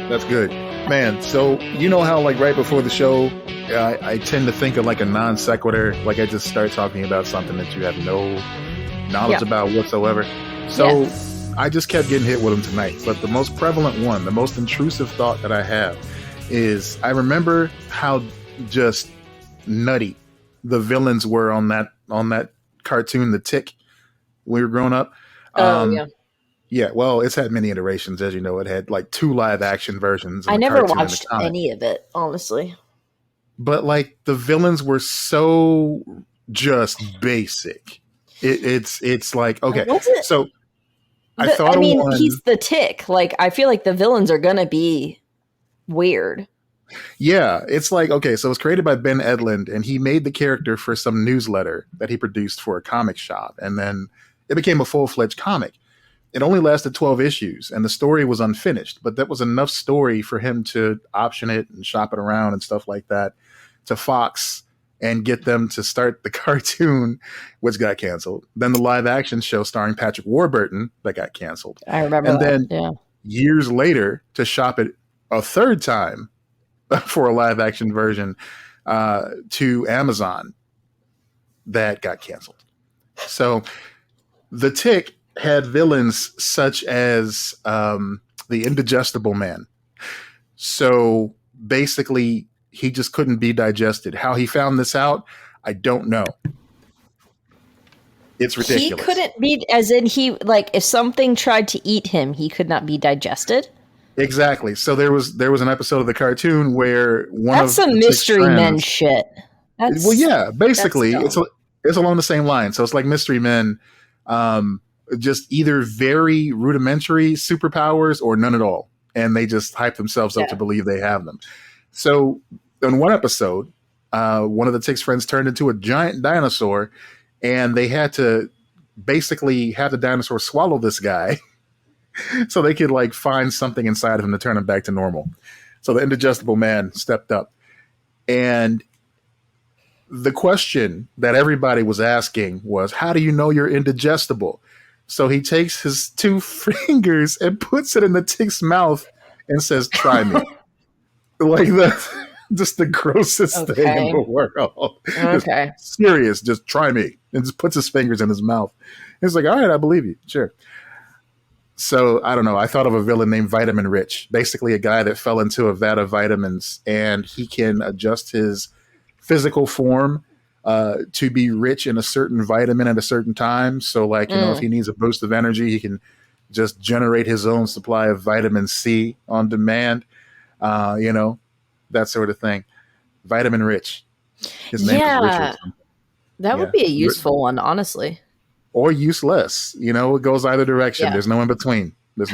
That's good, man. So you know how like right before the show, I tend to think of like a non sequitur, like I just start talking about something that you have no knowledge about whatsoever. So I just kept getting hit with them tonight. But the most prevalent one, the most intrusive thought that I have is I remember how just nutty the villains were on that cartoon, The Tick, when we were growing up. Yeah, well, it's had many iterations, as you know. It had like 2 live action versions. I never watched any of it, honestly. But like the villains were so just basic. It's like, okay, so he's the Tick. Like, I feel like the villains are gonna be weird. Yeah, it's like, okay, so it was created by Ben Edlund, and he made the character for some newsletter that he produced for a comic shop, and then it became a full-fledged comic. It only lasted 12 issues, and the story was unfinished, but that was enough story for him to option it and shop it around and stuff like that to Fox and get them to start the cartoon, which got canceled. Then the live-action show starring Patrick Warburton that got canceled. I remember and then years later to shop it a third time for a live-action version to Amazon that got canceled. So The Tick had villains such as the Indigestible Man. So basically, he just couldn't be digested. How he found this out, I don't know. It's ridiculous. He couldn't be, as in if something tried to eat him, he could not be digested? Exactly. So there was an episode of the cartoon where that's some Mystery Men shit. Basically, it's along the same line. So it's like Mystery Men. Just either very rudimentary superpowers or none at all. And they just hype themselves up to believe they have them. So in one episode, one of the Tick's friends turned into a giant dinosaur, and they had to basically have the dinosaur swallow this guy so they could like find something inside of him to turn him back to normal. So the Indigestible Man stepped up. And the question that everybody was asking was, how do you know you're indigestible? So he takes his 2 fingers and puts it in the Tick's mouth and says, try me. Like just the grossest thing in the world. Okay. Just serious, just try me. And just puts his fingers in his mouth. He's like, all right, I believe you. Sure. So I don't know. I thought of a villain named Vitamin Rich. Basically a guy that fell into a vat of vitamins, and he can adjust his physical form to be rich in a certain vitamin at a certain time. So like, if he needs a boost of energy, he can just generate his own supply of vitamin C on demand, that sort of thing. Vitamin Rich. His name is Richard. That would be a useful one, honestly. Or useless. It goes either direction. Yeah. There's no in between. There.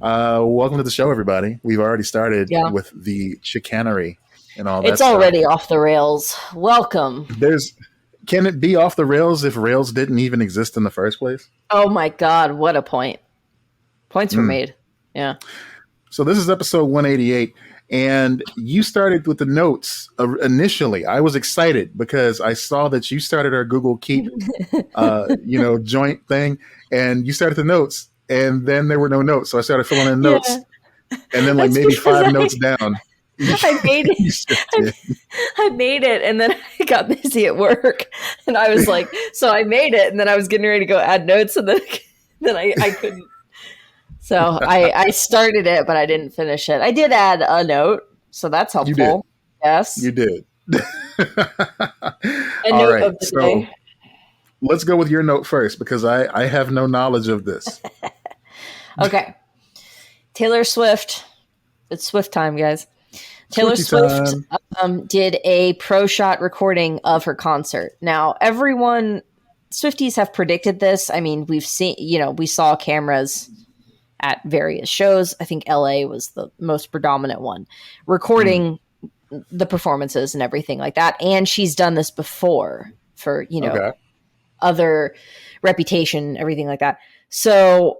Welcome to the show, everybody. We've already started with the chicanery and all that. It's already off the rails. Welcome. Can it be off the rails if rails didn't even exist in the first place? Oh my God, what a point. Points were made. Yeah. So this is episode 188, and you started with the notes initially. I was excited because I saw that you started our Google Keep, joint thing, and you started the notes, and then there were no notes. So I started filling in notes, and then maybe 5 notes down. I made it. I made it, and then I got busy at work, and I was like, so I made it, and then I was getting ready to go add notes, and then I couldn't. So I started it, but I didn't finish it. I did add a note, so that's helpful. You did. Yes, you did. A note of the day. Let's go with your note first, because I have no knowledge of this. Okay, Taylor Swift. It's Swift time, guys. Taylor Swift did a pro shot recording of her concert. Now, Swifties have predicted this. I mean, we've seen, we saw cameras at various shows. I think LA was the most predominant one, recording the performances and everything like that. And she's done this before for, other reputation, everything like that. So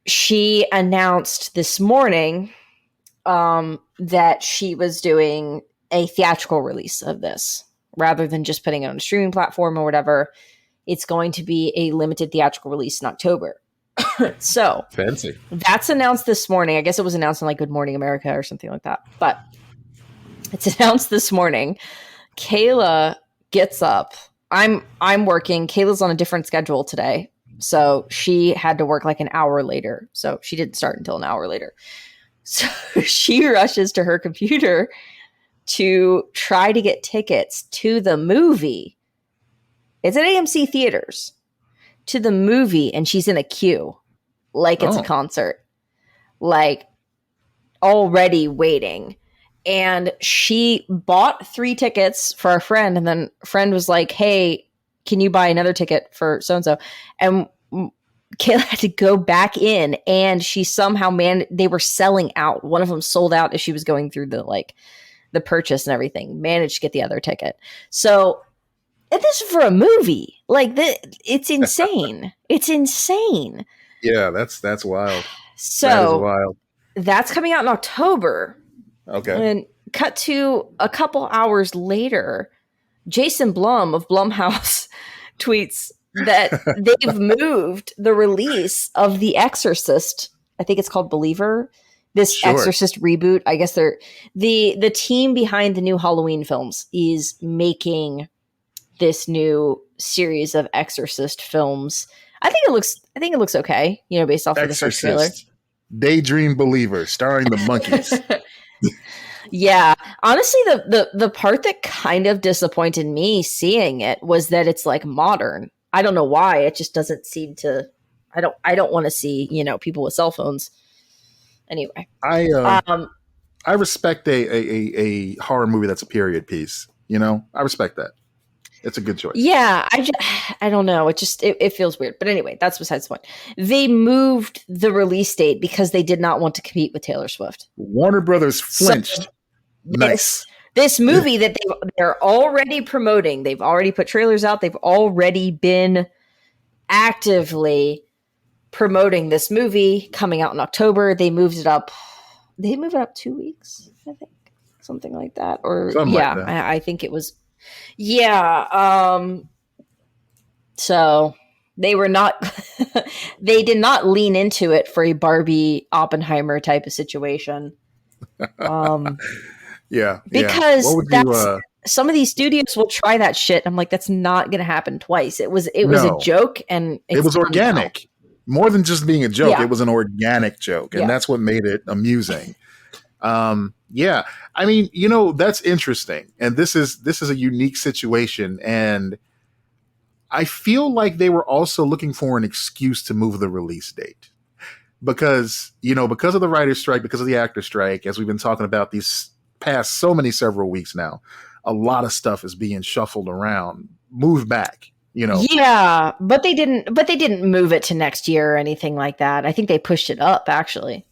she announced this morning that she was doing a theatrical release of this rather than just putting it on a streaming platform or whatever. It's going to be a limited theatrical release in October. So fancy. That's announced this morning. I guess it was announced on like Good Morning America or something like that. But it's announced this morning. Kayla gets up. I'm working. Kayla's on a different schedule today. So she had to work like an hour later. So she didn't start until an hour later. So she rushes to her computer to try to get tickets to the movie. It's at AMC theaters. To the movie, and she's in a queue like it's a concert. Like already waiting. And she bought 3 tickets for a friend, and then a friend was like, hey, can you buy another ticket for so-and-so? And Kayla had to go back in, and she somehow they were selling out. One of them sold out as she was going through the purchase and everything, managed to get the other ticket. So this is for a movie. Like, it's insane. It's insane. Yeah, that's wild. So that is wild. That's coming out in October. Okay. And cut to a couple hours later, Jason Blum of Blumhouse tweets that they've moved the release of The Exorcist. I think it's called Believer. This Exorcist reboot. I guess the team behind the new Halloween films is making this new series of Exorcist films. I think it looks okay, based off of the first trailer. Daydream Believer, starring the monkeys. Yeah. Honestly, the part that kind of disappointed me seeing it was that it's like modern. I don't know why. It just doesn't seem to. I don't want to see, people with cell phones. Anyway. I respect a horror movie that's a period piece. I respect that. It's a good choice. Yeah, I don't know. It feels weird. But anyway, that's besides the point. They moved the release date because they did not want to compete with Taylor Swift. Warner Brothers flinched. Nice. This movie that they're already promoting. They've already put trailers out. They've already been actively promoting this movie coming out in October. They moved it up. They moved it up 2 weeks, I think. Something like that. Or something like that. I think it was. Yeah. So they were not, they did not lean into it for a Barbie Oppenheimer type of situation. Yeah. Because some of these studios will try that shit. I'm like, that's not going to happen twice. It was a joke, and it was organic. More than just being a joke. Yeah. It was an organic joke, and that's what made it amusing. Yeah. I mean, that's interesting. And this is a unique situation. And I feel like they were also looking for an excuse to move the release date because of the writer's strike, because of the actor strike, as we've been talking about these past several weeks now, a lot of stuff is being shuffled around, moved back, Yeah, but they didn't move it to next year or anything like that. I think they pushed it up actually.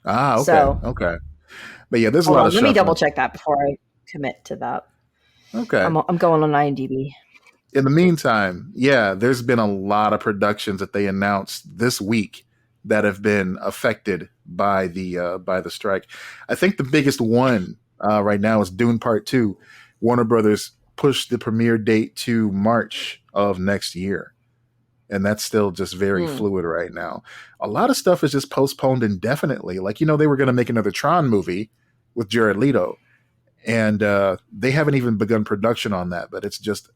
Okay. Okay. But yeah, there's a lot of let me double check that before I commit to that. Okay. I'm going on IMDb. In the meantime, yeah, there's been a lot of productions that they announced this week that have been affected by the strike. I think the biggest one right now is Dune Part 2. Warner Brothers pushed the premiere date to March of next year. And that's still just very fluid right now. A lot of stuff is just postponed indefinitely. Like, they were going to make another Tron movie with Jared Leto. And they haven't even begun production on that, but it's just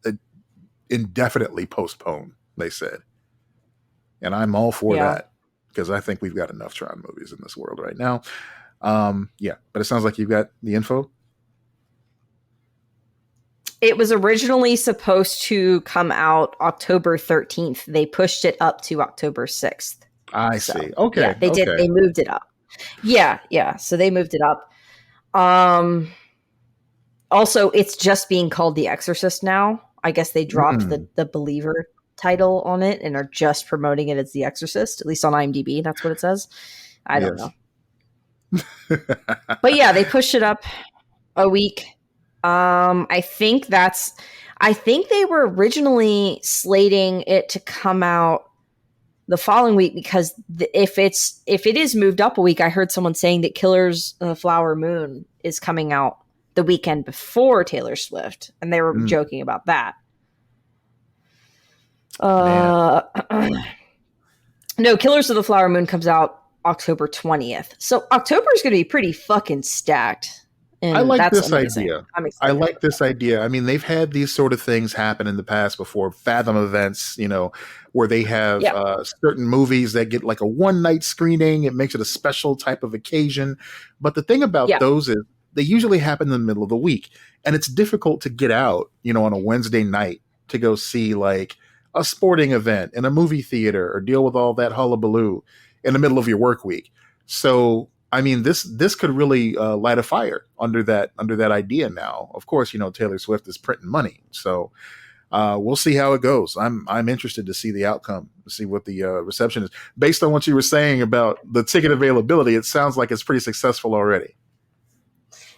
indefinitely postponed, they said. And I'm all for that because I think we've got enough Tron movies in this world right now. Yeah, but it sounds like you've got the info. It was originally supposed to come out October 13th. They pushed it up to October 6th. I see. Okay. Yeah, they did. They moved it up. Yeah. So they moved it up. Also, it's just being called The Exorcist now. I guess they dropped the Believer title on it and are just promoting it as The Exorcist, at least on IMDb. That's what it says. I don't know. But yeah, they pushed it up a week. I think they were originally slating it to come out the following week because if it is moved up a week, I heard someone saying that Killers of the Flower Moon is coming out the weekend before Taylor Swift, and they were joking about that. No, Killers of the Flower Moon comes out October 20th. So October is going to be pretty fucking stacked. I And like that's this amazing. idea. I'm I excited. like this idea. I mean, they've had these sort of things happen in the past before, Fathom events, where they have Yeah. certain movies that get like a one night screening. It makes it a special type of occasion. But the thing about Yeah. those is they usually happen in the middle of the week. And it's difficult to get out, on a Wednesday night to go see like a sporting event in a movie theater or deal with all that hullabaloo in the middle of your work week. So I mean, this could really light a fire under that idea. Now, of course, Taylor Swift is printing money, so we'll see how it goes. I'm interested to see the outcome, to see what the reception is. Based on what you were saying about the ticket availability, it sounds like it's pretty successful already.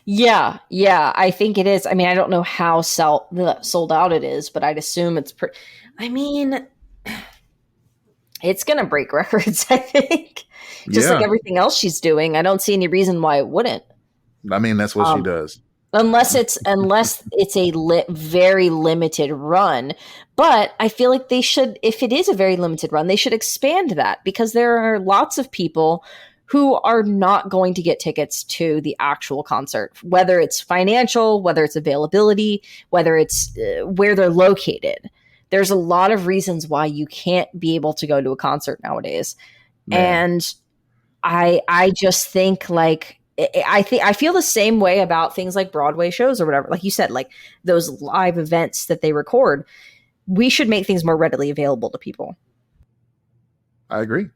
Yeah, I think it is. I mean, I don't know how sold out it is, but I'd assume it's pretty. I mean, it's gonna break records. I think, just like everything else she's doing. I don't see any reason why it wouldn't. I mean, that's what she does. Unless it's a very limited run. But I feel like they should, if it is a very limited run, they should expand that, because there are lots of people who are not going to get tickets to the actual concert, whether it's financial, whether it's availability, whether it's where they're located. There's a lot of reasons why you can't be able to go to a concert nowadays. Man. And I just think like, I feel the same way about things like Broadway shows or whatever. Like you said, like those live events that they record, we should make things more readily available to people. I agree.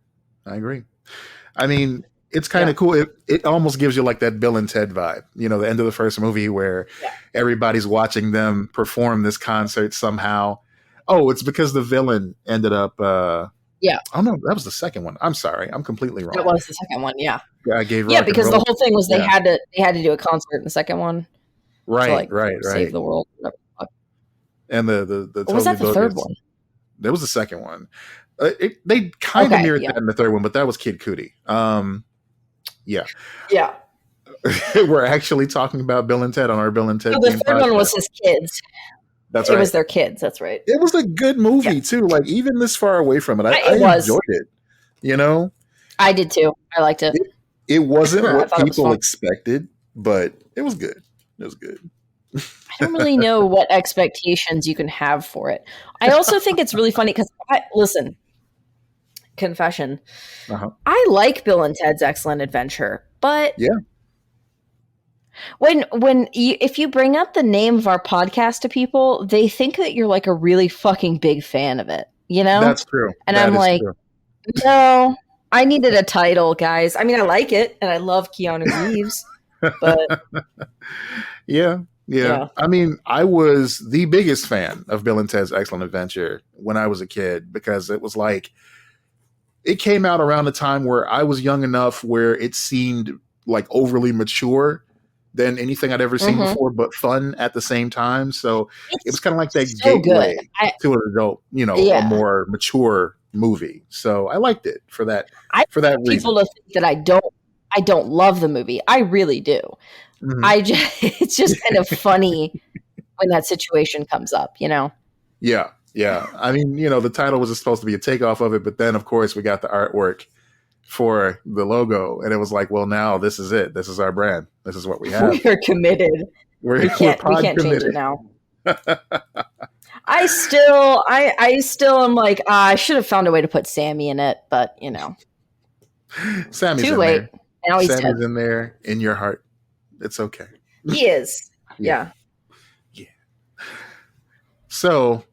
I mean, it's kind of cool. It almost gives you like that Bill and Ted vibe, the end of the first movie where everybody's watching them perform this concert somehow. Oh, it's because the villain ended up. Oh no, that was the second one. I'm sorry, I'm completely wrong. That was the second one. Yeah. I gave. Yeah, because the whole thing was they had to do a concert in the second one. Right. To, like, save the world. And the was that the third one? That was the second one. They kind of mirrored that in the third one, but that was Kid Cudi. Yeah. We're actually talking about Bill and Ted on our Bill and Ted. The third one was his kids. That's right. It was their kids. That's right. It was a good movie too. Like even this far away from it, I enjoyed it. I did too. I liked it. It wasn't what people expected, but it was good. It was good. I don't really know what expectations you can have for it. I also think it's really funny because listen, confession. I like Bill and Ted's Excellent Adventure, but if you bring up the name of our podcast to people, they think that you're like a really fucking big fan of it. That's true. And I'm like, no, I needed a title, guys. I mean, I like it, and I love Keanu Reeves, but yeah. I mean, I was the biggest fan of Bill and Ted's Excellent Adventure when I was a kid, because it was like, it came out around the time where I was young enough where it seemed like overly mature than anything I'd ever seen before, but fun at the same time. So it was kind of like that gateway to an adult, a more mature movie. So I liked it for that. For that reason. People to think that I don't love the movie. I really do. It's just kind of funny when that situation comes up, Yeah. I mean, the title was supposed to be a takeoff of it, but then of course we got the artwork for the logo, and it was like, well, now this is it. This is our brand. This is what we have. We're committed. We can't change it now. I still am like, I should have found a way to put Sammy in it, but Sammy's too in late. There. Now he's Sammy's dead. in there in your heart. It's okay. He is. Yeah. So,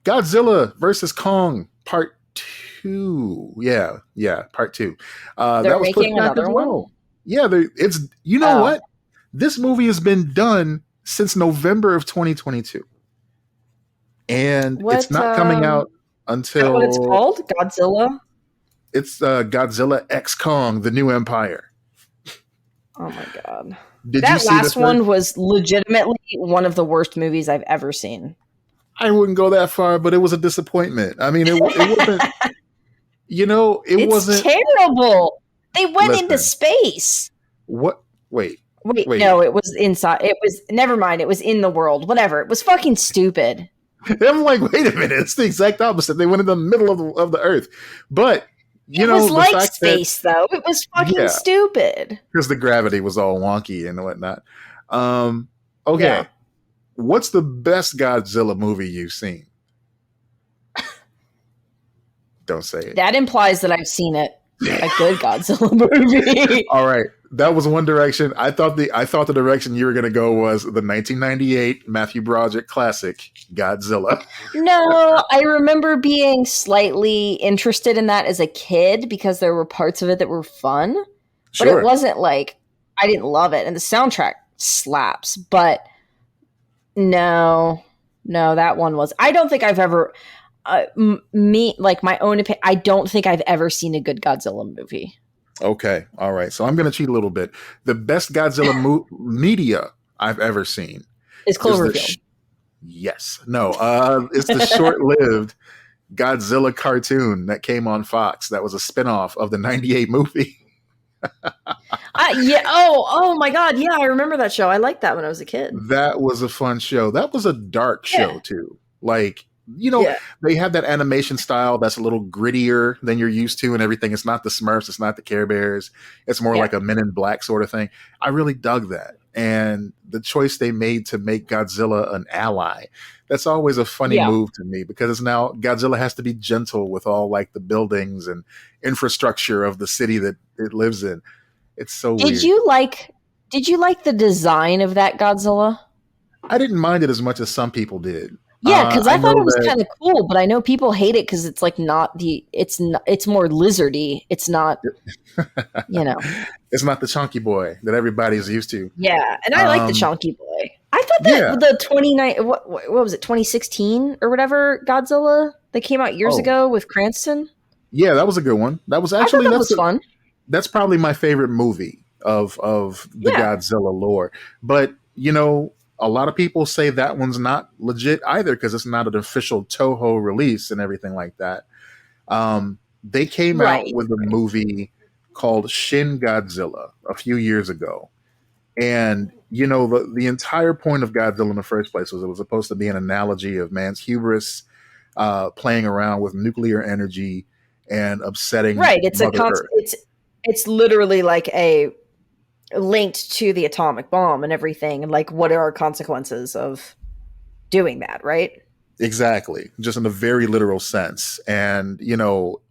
Godzilla versus Kong Part 2. Yeah, Part 2. They're that was making another one? Yeah, it's what? This movie has been done since November of 2022. And it's not coming out until... what it's called? Godzilla? It's Godzilla X Kong, The New Empire. Oh my God. Did you see that last one was legitimately one of the worst movies I've ever seen. I wouldn't go that far, but it was a disappointment. I mean, it wasn't... it wasn't terrible. They went into space. What? Wait. No, it was inside. It was, never mind. It was in the world. Whatever. It was fucking stupid. I'm like, wait a minute. It's the exact opposite. They went in the middle of the earth. But It was like space, though. It was fucking stupid. Because the gravity was all wonky and whatnot. Okay. Yeah. What's the best Godzilla movie you've seen? Don't say it. That implies that I've seen it. A good Godzilla movie. All right. That was one direction. I thought the direction you were going to go was the 1998 Matthew Broderick classic, Godzilla. No, I remember being slightly interested in that as a kid because there were parts of it that were fun. But it wasn't like, I didn't love it. And the soundtrack slaps. But no, that one was. I don't think I've ever, my own opinion, I don't think I've ever seen a good Godzilla movie. Okay. All right. So I'm going to cheat a little bit. The best Godzilla media I've ever seen is Cloverfield. Yes. No. It's the short-lived Godzilla cartoon that came on Fox. That was a spinoff of the 98 movie. Yeah. Oh my God. Yeah. I remember that show. I liked that when I was a kid. That was a fun show. That was a dark show too. Like, they have that animation style that's a little grittier than you're used to and everything. It's not the Smurfs. It's not the Care Bears. It's more like a Men in Black sort of thing. I really dug that. And the choice they made to make Godzilla an ally, that's always a funny move to me because it's now Godzilla has to be gentle with all like the buildings and infrastructure of the city that it lives in. It's so weird. Did you like the design of that Godzilla? I didn't mind it as much as some people did. Yeah, because I thought it was kind of cool, but I know people hate it because it's like it's more lizardy. It's not, It's not the chunky boy that everybody's used to. Yeah, and I like the chunky boy. I thought that the 2016 or whatever Godzilla that came out years ago with Cranston. Yeah, that was a good one. That was actually that was fun. That's probably my favorite movie of the Godzilla lore. But a lot of people say that one's not legit either because it's not an official Toho release and everything like that. They came out with a movie called Shin Godzilla a few years ago. And, the entire point of Godzilla in the first place was it was supposed to be an analogy of man's hubris, playing around with nuclear energy and upsetting It's Mother Earth. It's literally like a linked to the atomic bomb and everything, and like what are our consequences of doing that, right? Exactly, just in a very literal sense. And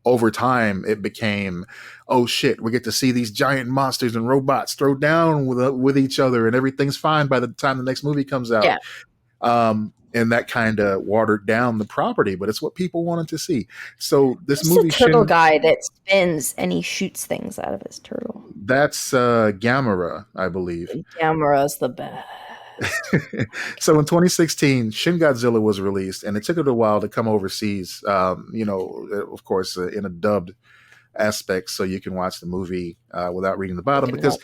over time it became, oh shit, we get to see these giant monsters and robots throw down with each other and everything's fine by the time the next movie comes out. And that kind of watered down the property, but it's what people wanted to see. So this movie, the turtle guy that spins and he shoots things out of his turtle. That's Gamera, I believe. Gamera's the best. So in 2016, Shin Godzilla was released, and it took it a while to come overseas. Of course, in a dubbed aspect, so you can watch the movie without reading the bottom. Because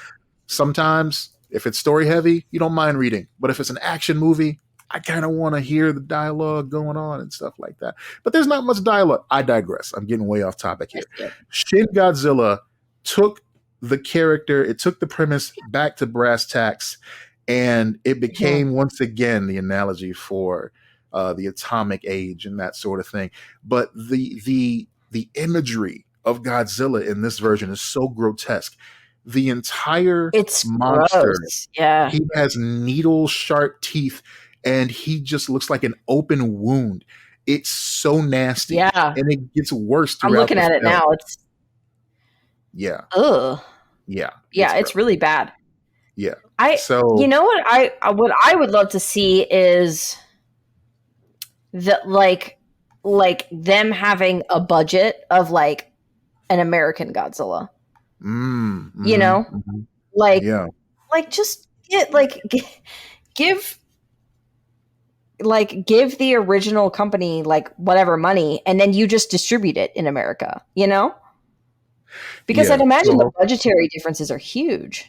sometimes, if it's story heavy, you don't mind reading, but if it's an action movie, I kind of want to hear the dialogue going on and stuff like that. But there's not much dialogue. I digress. I'm getting way off topic here. Shin Godzilla took the character, it took the premise back to brass tacks, and it became once again the analogy for the atomic age and that sort of thing. But the imagery of Godzilla in this version is so grotesque. The entire monster, he has needle sharp teeth, and he just looks like an open wound. It's so nasty. Yeah. And it gets worse throughout. I'm looking at it now. It's ugh. Yeah. Yeah, it's really bad. Yeah. You know what I would love to see is that like them having a budget of like an American Godzilla. Just give the original company like whatever money, and then you just distribute it in America, because I'd imagine the budgetary differences are huge.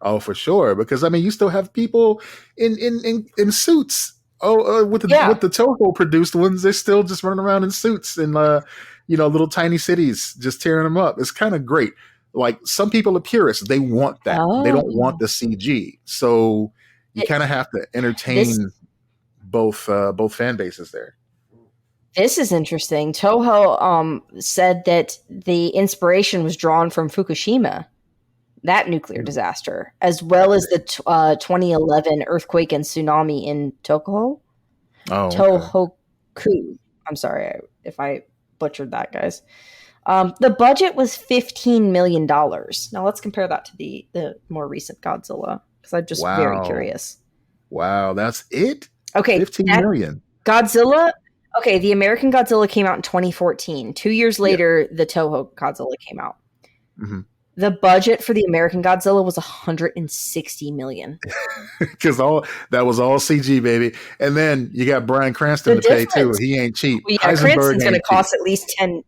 Oh, for sure. Because you still have people in suits. With the Toho produced ones, they're still just running around in suits in little tiny cities, just tearing them up. It's kind of great. Like, some people are purists; they want that. They don't want the CG. So you kind of have to entertain both fan bases there. This is interesting. Toho said that the inspiration was drawn from Fukushima, that nuclear disaster, as well as the 2011 earthquake and tsunami in Tohoku. I'm sorry if I butchered that, guys. The budget was $15 million. Now let's compare that to the more recent Godzilla, because I'm just very curious. Wow, that's it? Okay, 15 million. Godzilla. Okay, the American Godzilla came out in 2014. 2 years later, the Toho Godzilla came out. Mm-hmm. The budget for the American Godzilla was $160 million. Because that was all CG, baby. And then you got Bryan Cranston to pay too. He ain't cheap. Well, yeah, Cranston's going to cost at least 10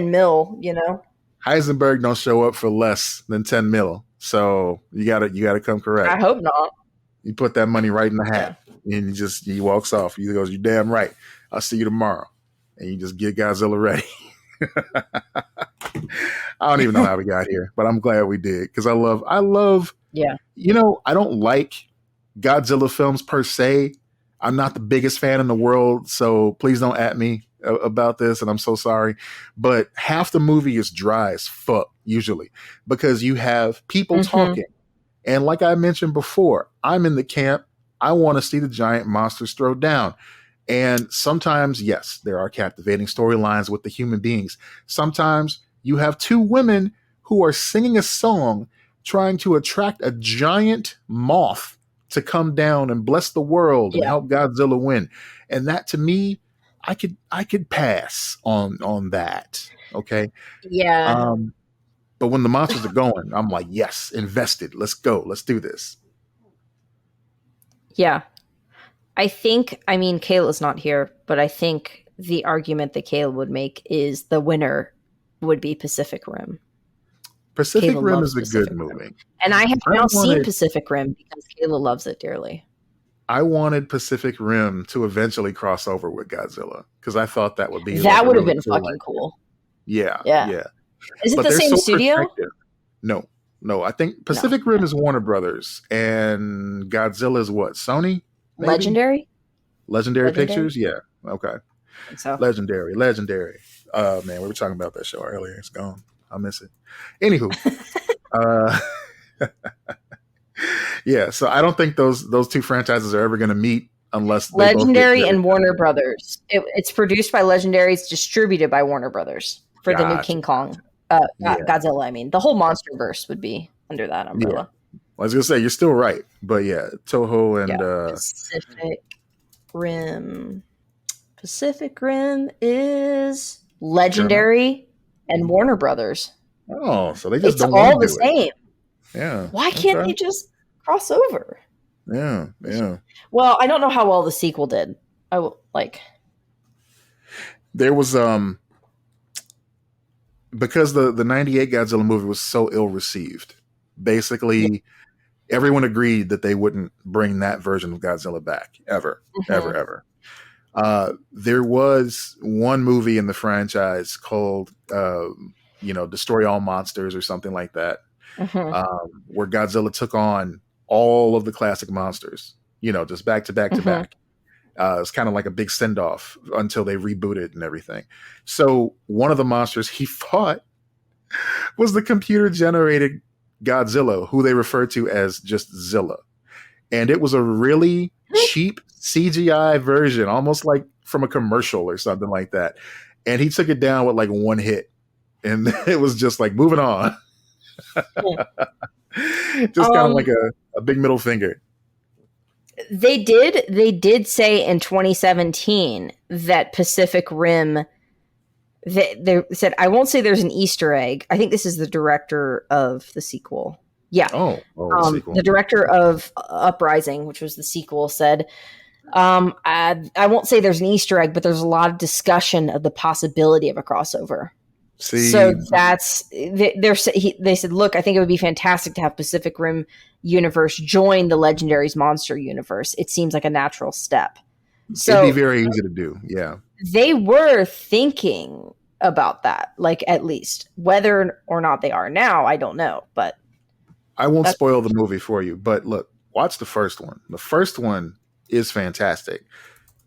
mil. You know, Heisenberg don't show up for less than 10 mil. So you gotta come correct. I hope not. You put that money right in the hat, and he walks off. He goes, "You're damn right. I'll see you tomorrow," and you just get Godzilla ready. I don't even know how we got here, but I'm glad we did, because I love. Yeah. You know, I don't like Godzilla films per se. I'm not the biggest fan in the world, so please don't at me about this, and I'm so sorry. But half the movie is dry as fuck, usually, because you have people talking. And like I mentioned before, I'm in the camp. I want to see the giant monsters throw down. And sometimes, yes, there are captivating storylines with the human beings. Sometimes you have two women who are singing a song trying to attract a giant moth to come down and bless the world and help Godzilla win. And that, to me, I could pass on that. Okay. Yeah. But when the monsters are going, I'm like, yes, invested. Let's go. Let's do this. Yeah. I mean, Kayla's not here, but I think the argument that Kayla would make is the winner would be Pacific Rim. Pacific Rim is a good movie. And I have now seen Pacific Rim because Kayla loves it dearly. I wanted Pacific Rim to eventually cross over with Godzilla, because I thought that would be would have been fucking cool. Yeah. Is it the same studio? No. I think Pacific Rim is Warner Brothers, and Godzilla is what? Sony? Maybe? Legendary Pictures? Yeah. Okay. So. Legendary. Man, we were talking about that show earlier. It's gone. I miss it. Anywho. Yeah, so I don't think those two franchises are ever going to meet unless Legendary and Warner Brothers. It's produced by Legendary. It's distributed by Warner Brothers for the new King Kong. Godzilla, I mean. The whole MonsterVerse would be under that umbrella. Yeah. I was going to say, you're still right. But yeah, Toho and... Pacific Rim. Pacific Rim is Legendary and Warner Brothers. Oh, so they just don't all the same. Yeah. Why can't they just cross over? Yeah. Well, I don't know how well the sequel did. There was because the 98 Godzilla movie was so ill received. Basically, everyone agreed that they wouldn't bring that version of Godzilla back ever. There was one movie in the franchise called Destroy All Monsters or something like that. Where Godzilla took on all of the classic monsters, just back to back to back. It's kind of like a big send-off until they rebooted and everything. So one of the monsters he fought was the computer-generated Godzilla, who they referred to as just Zilla. And it was a really cheap CGI version, almost like from a commercial or something like that. And he took it down with like one hit. And it was just like, moving on. Just kind of like a big middle finger. They did say in 2017 that Pacific Rim, they said, I won't say there's an Easter egg. I think this is the director of the sequel. Yeah. The director of Uprising, which was the sequel, said, I won't say there's an Easter egg, but there's a lot of discussion of the possibility of a crossover. So that's they said, look, I think it would be fantastic to have Pacific Rim universe join the Legendary's monster universe. It seems like a natural step. So it'd be very easy to do. Yeah. They were thinking about that, like, at least whether or not they are now, I don't know, but I won't spoil the movie for you, but look, watch the first one. The first one is fantastic.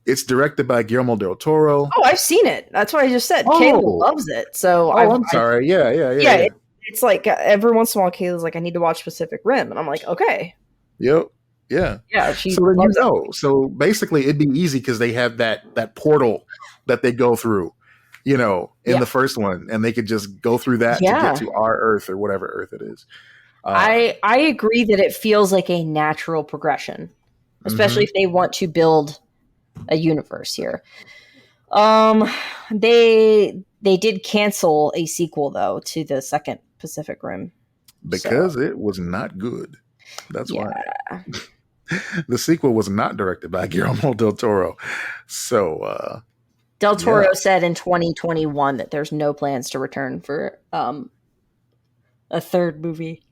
It's directed by Guillermo del Toro. Oh, I've seen it. That's what I just said. Kayla Oh, loves it. So I'm sorry. Yeah, yeah, yeah, yeah, yeah. it's like every once in a while, Kayla's like, I need to watch Pacific Rim, and I'm like, okay, Yep. Yeah. yeah, she So then loves it. So basically, it'd be easy because they have that portal that they go through, in Yeah, the first one, and they could just go through that to get yeah. to our Earth or whatever Earth it is. I agree that it feels like a natural progression, especially Mhm. if they want to build a universe here. Um, they did cancel a sequel though to the second Pacific Rim. So Because it was not good. That's yeah, why. The sequel was not directed by Guillermo del Toro. So, Del yeah. Toro said in 2021 that there's no plans to return for a third movie.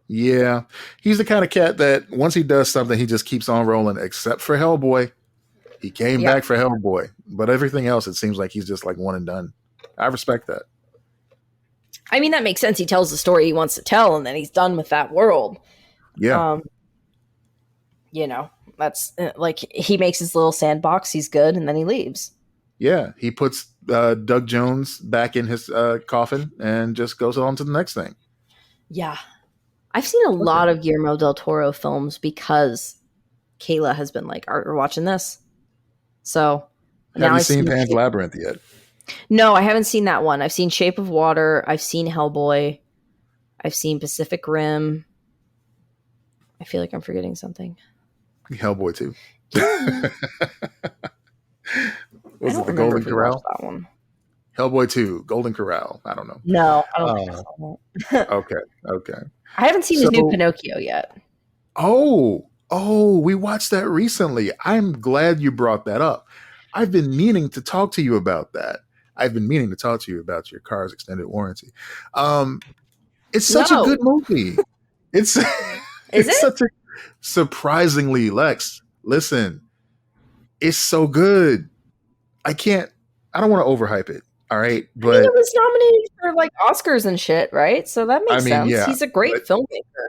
Yeah. He's the kind of cat that once he does something, he just keeps on rolling, except for Hellboy. He came Yeah. back for Hellboy, but everything else, it seems like he's just like one and done. I respect that. I mean, that makes sense. He tells the story he wants to tell, and then he's done with that world. Yeah. That's like he makes his little sandbox. He's good, and then he leaves. Yeah. He puts Doug Jones back in his coffin and just goes on to the next thing. Yeah. I've seen a lot of Guillermo del Toro films because Kayla has been like, "Are we watching this?" So Have now you I've seen seen Pan's Labyrinth yet? No, I haven't seen that one. I've seen Shape of Water. I've seen Hellboy. I've seen Pacific Rim. I feel like I'm forgetting something. Hellboy 2. Yeah. I Was it don't the remember Golden if we watched Corral? that one. Hellboy 2, Golden Corral. I don't know. No, I don't think I saw that. Okay. Okay. I haven't seen his new So, Pinocchio yet. we watched that recently. I'm glad you brought that up. I've been meaning to talk to you about that. I've been meaning to talk to you about your car's extended warranty. It's such a good No. movie. It's Is it's it? such a surprisingly, Lex. Listen, it's so good. I don't want to overhype it. All right. I mean, But it was nominated for like Oscars and shit, right? So that I makes mean, sense. yeah, He's a great but filmmaker.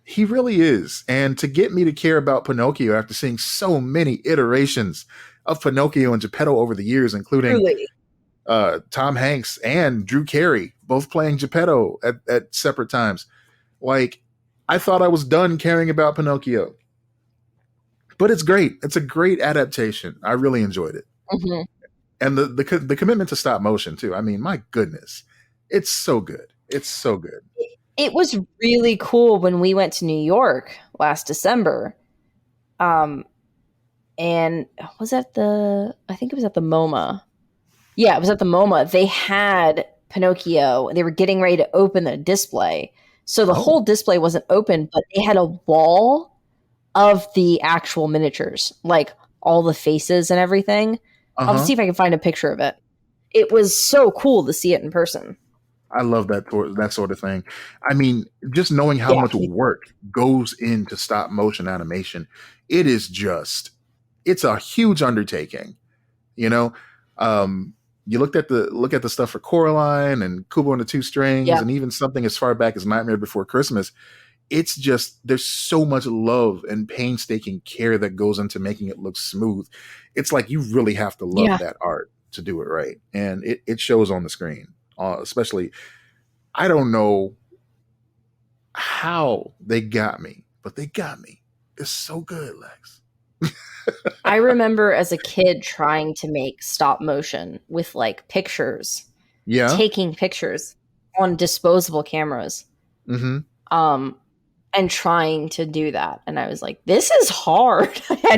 he really is. And to get me to care about Pinocchio after seeing so many iterations of Pinocchio and Geppetto over the years, including Truly. Tom Hanks and Drew Carey, both playing Geppetto at separate times. Like, I thought I was done caring about Pinocchio. But it's great. It's a great adaptation. I really enjoyed it. Mm-hmm. And the commitment to stop motion, too. I mean, my goodness. It's so good. It's so good. It was really cool when we went to New York last December. And was at I think it was at the MoMA. Yeah, it was at the MoMA. They had Pinocchio and they were getting ready to open the display. So the whole display wasn't open, but they had a wall of the actual miniatures, like all the faces and everything. I'll see if I can find a picture of it. It was so cool to see it in person. I love that sort of thing. I mean, just knowing how much work goes into stop motion animation, it's a huge undertaking. You look at the stuff for Coraline and Kubo and the Two Strings, and even something as far back as Nightmare Before Christmas. It's just there's so much love and painstaking care that goes into making it look smooth. It's like you really have to love that art to do it right, and it shows on the screen. Especially, I don't know how they got me, but they got me. It's so good, Lex. I remember as a kid trying to make stop motion with like pictures, taking pictures on disposable cameras, and trying to do that. And I was like, this is hard. I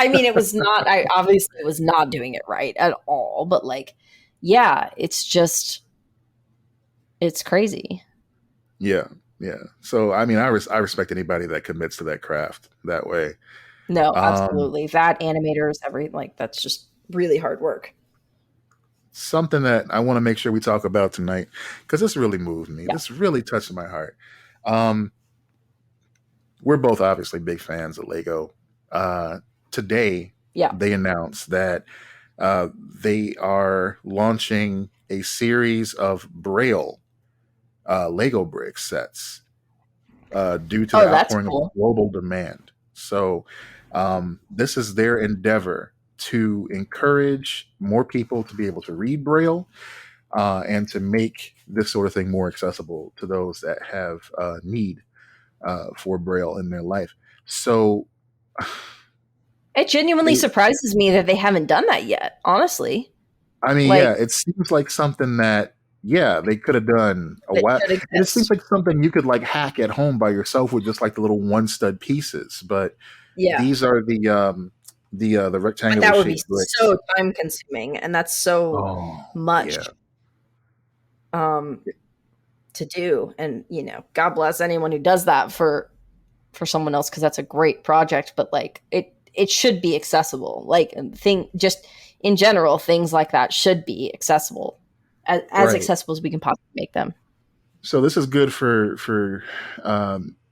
mean, it was not, I obviously was not doing it right at all, but like, yeah, it's crazy. Yeah. Yeah. So, I mean, I respect anybody that commits to that craft that way. No, absolutely. That animators, everything, like that's just really hard work. Something that I want to make sure we talk about tonight, because this really moved me. Yeah. This really touched my heart. We're both obviously big fans of Lego. Today, they announced that they are launching a series of Braille Lego brick sets due to the outpouring of global demand. So this is their endeavor to encourage more people to be able to read Braille, and to make this sort of thing more accessible to those that have need for Braille in their life. So it genuinely surprises me that they haven't done that yet, honestly. I mean, like, yeah, it seems like something that, they could have done a while. And it seems like something you could like hack at home by yourself with just like the little one stud pieces. But these are the rectangular. But that would be bricks. So time consuming, and that's so much to do. And God bless anyone who does that for someone else, because that's a great project. But like it should be accessible. Like just in general, things like that should be accessible, as accessible as we can possibly make them. So this is good for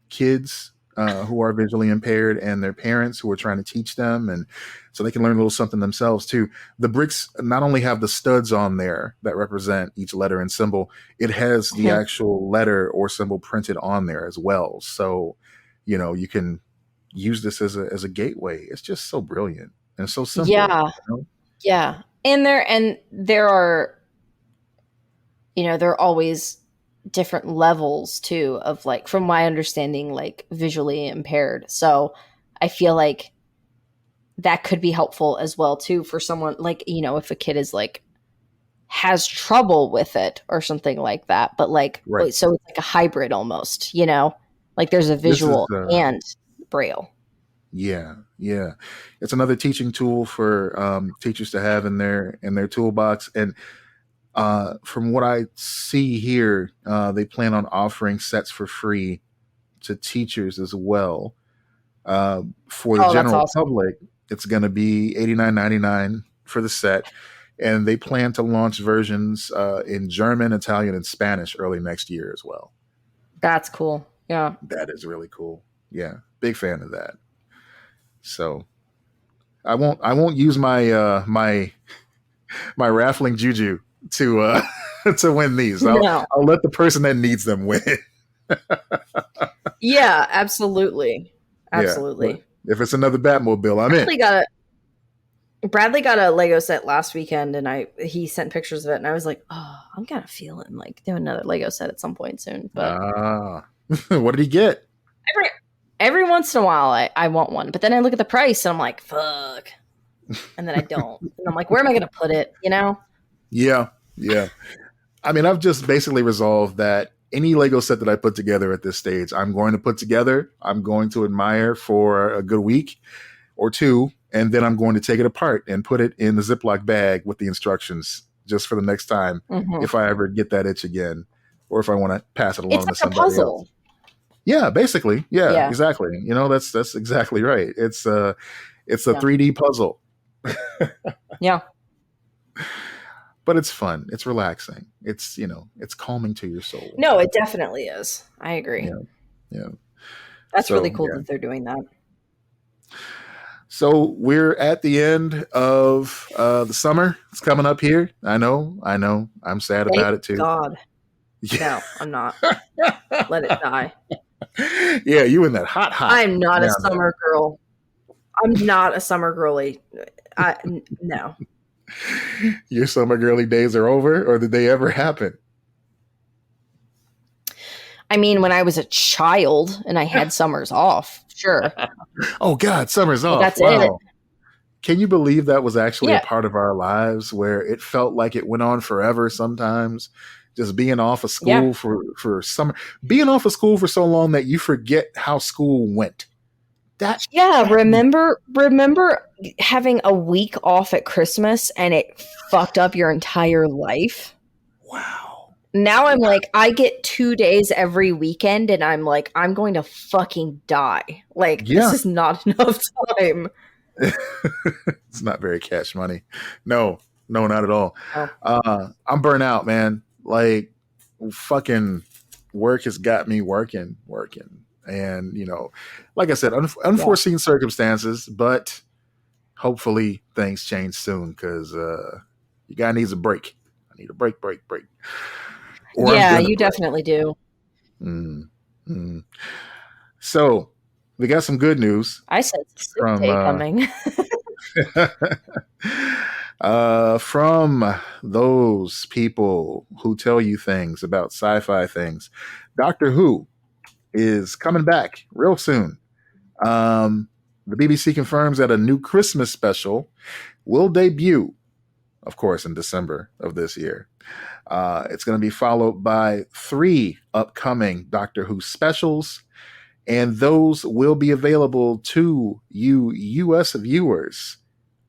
kids who are visually impaired and their parents who are trying to teach them, and so they can learn a little something themselves too. The bricks not only have the studs on there that represent each letter and symbol, it has the actual letter or symbol printed on there as well. So, you can use this as a gateway. It's just so brilliant and so simple. Yeah. Yeah. And there are, there are always different levels too of, like, from my understanding, like visually impaired. So I feel like that could be helpful as well too for someone, like, if a kid is like has trouble with it or something like that, but like, so it's like a hybrid almost, like there's a visual and Braille. Yeah. It's another teaching tool for teachers to have in their toolbox. And from what I see here, they plan on offering sets for free to teachers as well. For the general public, it's going to be $89.99 for the set. And they plan to launch versions in German, Italian, and Spanish early next year as well. That's cool. Yeah. That is really cool. Yeah. Big fan of that. So I won't use my my raffling juju to win these. I'll let the person that needs them win. Yeah, absolutely. Yeah, if it's another Batmobile, I'm in. Bradley got a Lego set last weekend, and he sent pictures of it, and I was like, oh, I'm kind of feeling like doing another Lego set at some point soon. But what did he get? Every once in a while, I want one, but then I look at the price, and I'm like, fuck, and then I don't, and I'm like, where am I going to put it? Yeah. I mean, I've just basically resolved that any Lego set that I put together at this stage, I'm going to put together. I'm going to admire for a good week or two, and then I'm going to take it apart and put it in the Ziploc bag with the instructions just for the next time, if I ever get that itch again, or if I want to pass it along to somebody else. Yeah, basically. Yeah, exactly. That's exactly right. It's a 3D puzzle. Yeah. But it's fun. It's relaxing. It's, it's calming to your soul. No, it definitely is. I agree. Yeah. That's really cool that they're doing that. So we're at the end of the summer. It's coming up here. I know. I'm sad about it too. God. No, I'm not. Let it die. Yeah, you in that hot. I'm not a summer girl. I'm not a summer girly. No. Your summer girly days are over, or did they ever happen? I mean, when I was a child and I had summers off, sure. Oh God, summers off. That's it. Can you believe that was actually a part of our lives where it felt like it went on forever sometimes? Just being off of school for summer, being off of school for so long that you forget how school went. Remember having a week off at Christmas and it fucked up your entire life? Wow. Now I'm like, I get 2 days every weekend and I'm like, I'm going to fucking die. Like, this is not enough time. It's not very cash money. No, not at all. Oh. I'm burnt out, man. Like, fucking work has got me working. And, like I said, unforeseen circumstances, but hopefully things change soon because you guy needs a break. I need a break. Yeah, you definitely do. So we got some good news. I said sick day coming. From those people who tell you things about sci-fi things, Doctor Who is coming back real soon. The BBC confirms that a new Christmas special will debut, of course, in December of this year. It's going to be followed by 3 upcoming Doctor Who specials, and those will be available to you US viewers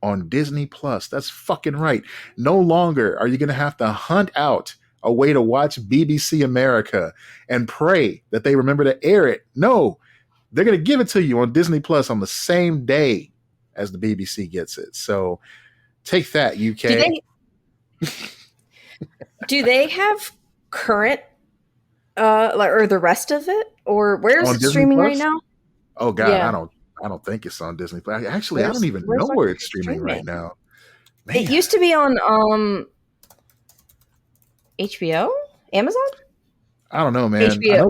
on Disney Plus. That's fucking right. No longer are you going to have to hunt out a way to watch BBC America and pray that they remember to air it. No, they're going to give it to you on Disney Plus on the same day as the BBC gets it. So take that, UK. Do they have current or the rest of it, or where is it streaming right now? Oh God, yeah. I don't think it's on Disney Plus. Actually, I don't even know where it's streaming right now. Man. It used to be on HBO, Amazon. I don't know, man. HBO.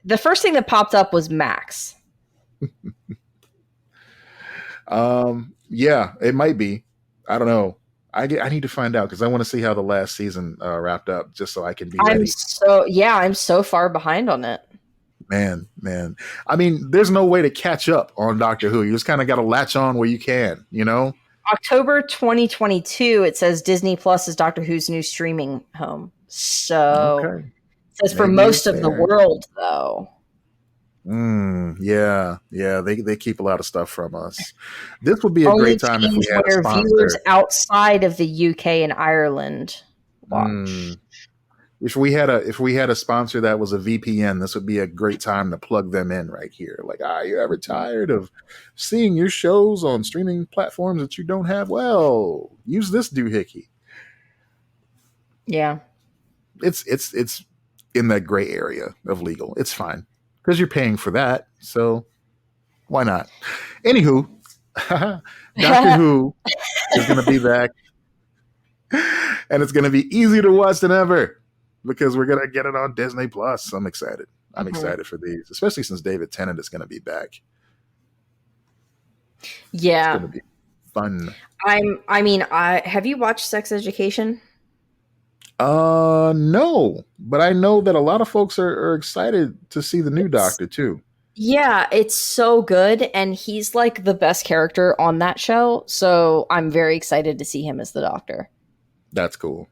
The first thing that popped up was Max. Yeah, it might be. I don't know. I need to find out because I want to see how the last season wrapped up, just so I can be ready. I'm so far behind on it. Man. I mean, there's no way to catch up on Doctor Who. You just kind of got to latch on where you can, you know? October 2022, it says Disney Plus is Doctor Who's new streaming home. So it says for most of the world, though. Yeah. They keep a lot of stuff from us. This would be a great time if we had a sponsor. Viewers outside of the UK and Ireland watch. If we had a sponsor that was a VPN, this would be a great time to plug them in right here. Like, you ever tired of seeing your shows on streaming platforms that you don't have? Well, use this doohickey. Yeah. It's in that gray area of legal. It's fine because you're paying for that. So why not? Anywho, Doctor Who is going to be back, and it's going to be easier to watch than ever because we're going to get it on Disney Plus. I'm excited. I'm excited for these, especially since David Tennant is going to be back. Yeah. It's going to be fun. Have you watched Sex Education? No, but I know that a lot of folks are excited to see the new Doctor too. Yeah, it's so good, and he's like the best character on that show, so I'm very excited to see him as the Doctor. That's cool.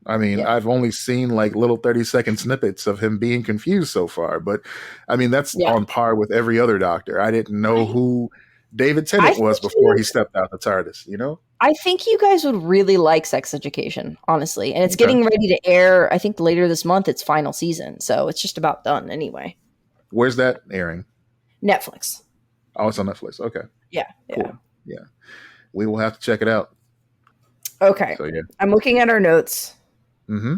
I mean, yeah. I've only seen like little 30-second snippets of him being confused so far, but I mean, that's on par with every other Doctor. I didn't know who David Tennant was before he stepped out the TARDIS, you know? I think you guys would really like Sex Education, honestly. And it's getting ready to air, I think later this month, its final season. So it's just about done anyway. Where's that airing? Netflix. Oh, it's on Netflix. Okay. Yeah. Cool. Yeah. We will have to check it out. Okay. So, yeah. I'm looking at our notes. Mm-hmm.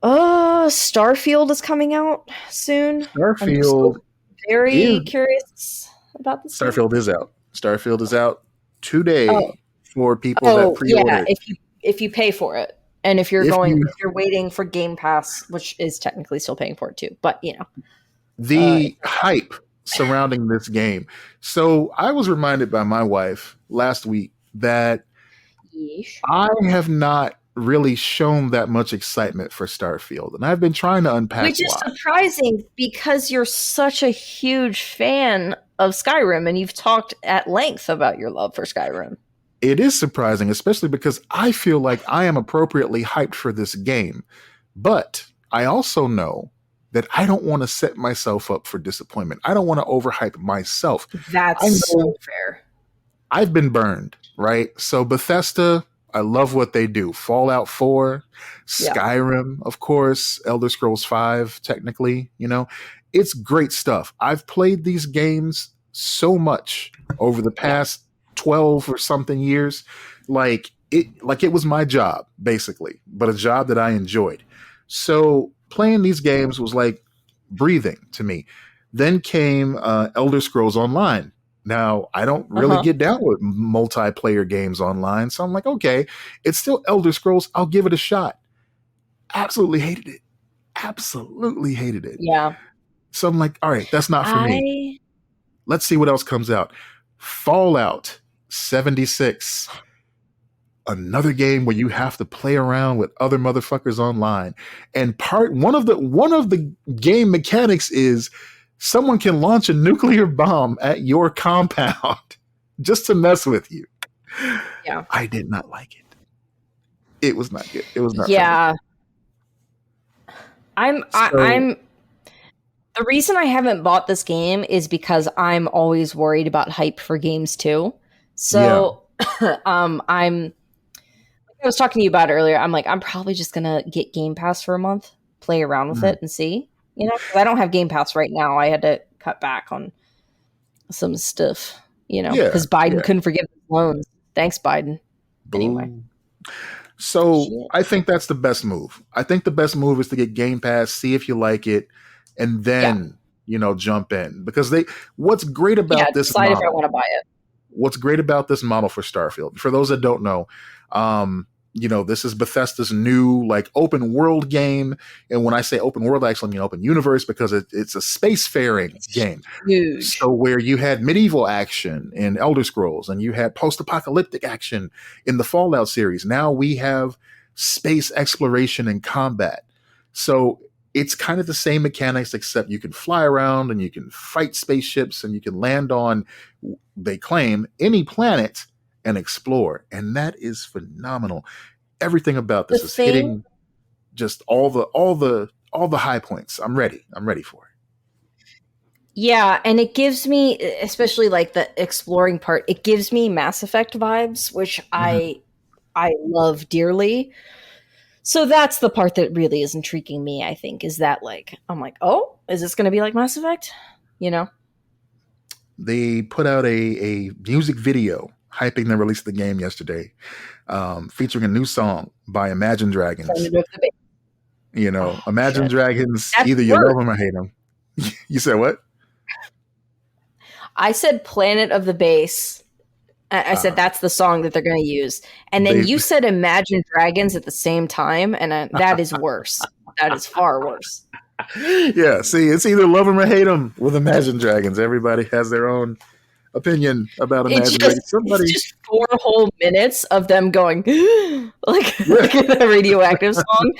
Starfield is coming out soon. Starfield. Very curious about this. Starfield is out. Starfield is out today for people that pre-ordered. Yeah, if you pay for it. And if you're waiting for Game Pass, which is technically still paying for it too, but you know. The hype surrounding this game. So I was reminded by my wife last week that I have not really shown that much excitement for Starfield, and I've been trying to unpack which is surprising because you're such a huge fan of Skyrim and you've talked at length about your love for Skyrim. It is surprising, especially because I feel like I am appropriately hyped for this game, but I also know that I don't want to set myself up for disappointment. I don't want to overhype myself. That's so fair. I've been burned, right? So Bethesda, I love what they do. Fallout 4, Skyrim, of course, Elder Scrolls 5, technically, you know, it's great stuff. I've played these games so much over the past 12 or something years. Like it was my job, basically, but a job that I enjoyed. So playing these games was like breathing to me. Then came Elder Scrolls Online. Now, I don't really get down with multiplayer games online. So I'm like, okay, it's still Elder Scrolls. I'll give it a shot. Absolutely hated it. Absolutely hated it. Yeah. So I'm like, all right, that's not for me. Let's see what else comes out. Fallout 76. Another game where you have to play around with other motherfuckers online. And one of the game mechanics is someone can launch a nuclear bomb at your compound just to mess with you. Yeah. I did not like it. It was not good. It was not Yeah. I'm the reason I haven't bought this game is because I'm always worried about hype for games too. So I was talking to you about it earlier. I'm like, I'm probably just gonna get Game Pass for a month, play around with it, and see. You know, 'cause I don't have Game Pass right now. I had to cut back on some stuff. You know, because Biden couldn't forgive his loans. Thanks, Biden. Boom. Anyway, so I think that's the best move. I think the best move is to get Game Pass, see if you like it, and then jump in. Because what's great about this decide model, if I want to buy it. What's great about this model for Starfield, for those that don't know, this is Bethesda's new like open world game. And when I say open world, I actually mean open universe because it's a spacefaring game. Huge. So where you had medieval action in Elder Scrolls and you had post-apocalyptic action in the Fallout series, now we have space exploration and combat. So it's kind of the same mechanics, except you can fly around and you can fight spaceships and you can land on, they claim, any planet and explore. And that is phenomenal. Everything about this is hitting just all the high points. I'm ready for it. Yeah, and it gives me, especially like the exploring part, it gives me Mass Effect vibes, which I love dearly. So that's the part that really is intriguing me, I think, is that like, I'm like, oh, is this going to be like Mass Effect? You know? They put out a music video hyping the release of the game yesterday, featuring a new song by Imagine Dragons. Imagine Dragons, that's either you love them or hate them. You said what? I said Planet of the Bass. I said that's the song that they're going to use. And then you said Imagine Dragons at the same time, and that is worse. That is far worse. Yeah, see, it's either love them or hate them with Imagine Dragons. Everybody has their own opinion about Imagine Dragons. It's just 4 whole minutes of them going like a radioactive song.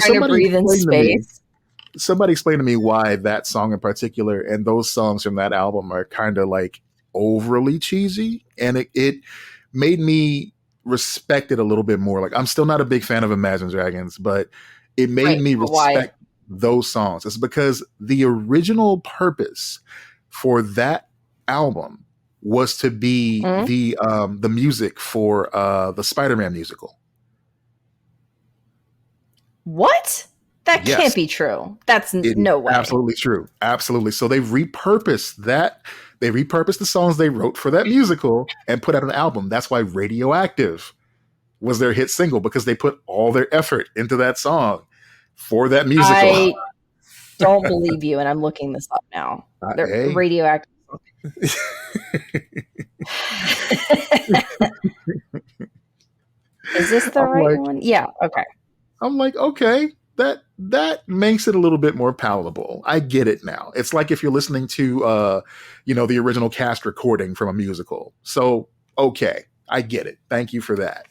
Somebody in space. Somebody explained to me why that song in particular and those songs from that album are kind of like overly cheesy, and it made me respect it a little bit more. Like, I'm still not a big fan of Imagine Dragons, but it made me respect those songs. It's because the original purpose for that album was to be the music for the Spider-Man musical. What? That can't be true. That's no way. Absolutely true. Absolutely. So they repurposed that. They repurposed the songs they wrote for that musical and put out an album. That's why Radioactive was their hit single, because they put all their effort into that song for that musical. I don't believe you, and I'm looking this up now. They're Radioactive. Is this the right one? Yeah. Okay. I'm like, okay, that makes it a little bit more palatable. I get it now. It's like if you're listening to, the original cast recording from a musical. So, okay, I get it. Thank you for that.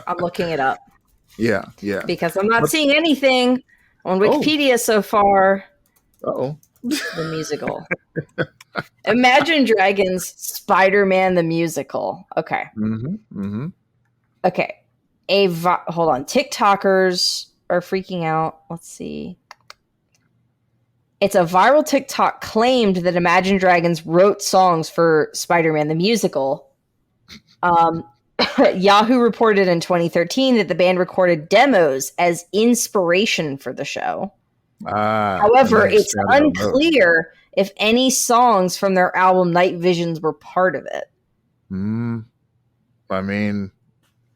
I'm looking it up. Yeah. Because I'm not seeing anything on Wikipedia so far. Uh-oh. The musical. Imagine Dragons, Spider-Man the musical. Okay. Okay. Hold on. TikTokers are freaking out. Let's see. It's a viral TikTok claimed that Imagine Dragons wrote songs for Spider-Man the musical. Yahoo reported in 2013 that the band recorded demos as inspiration for the show. However, it's unclear if any songs from their album Night Visions were part of it. I mean,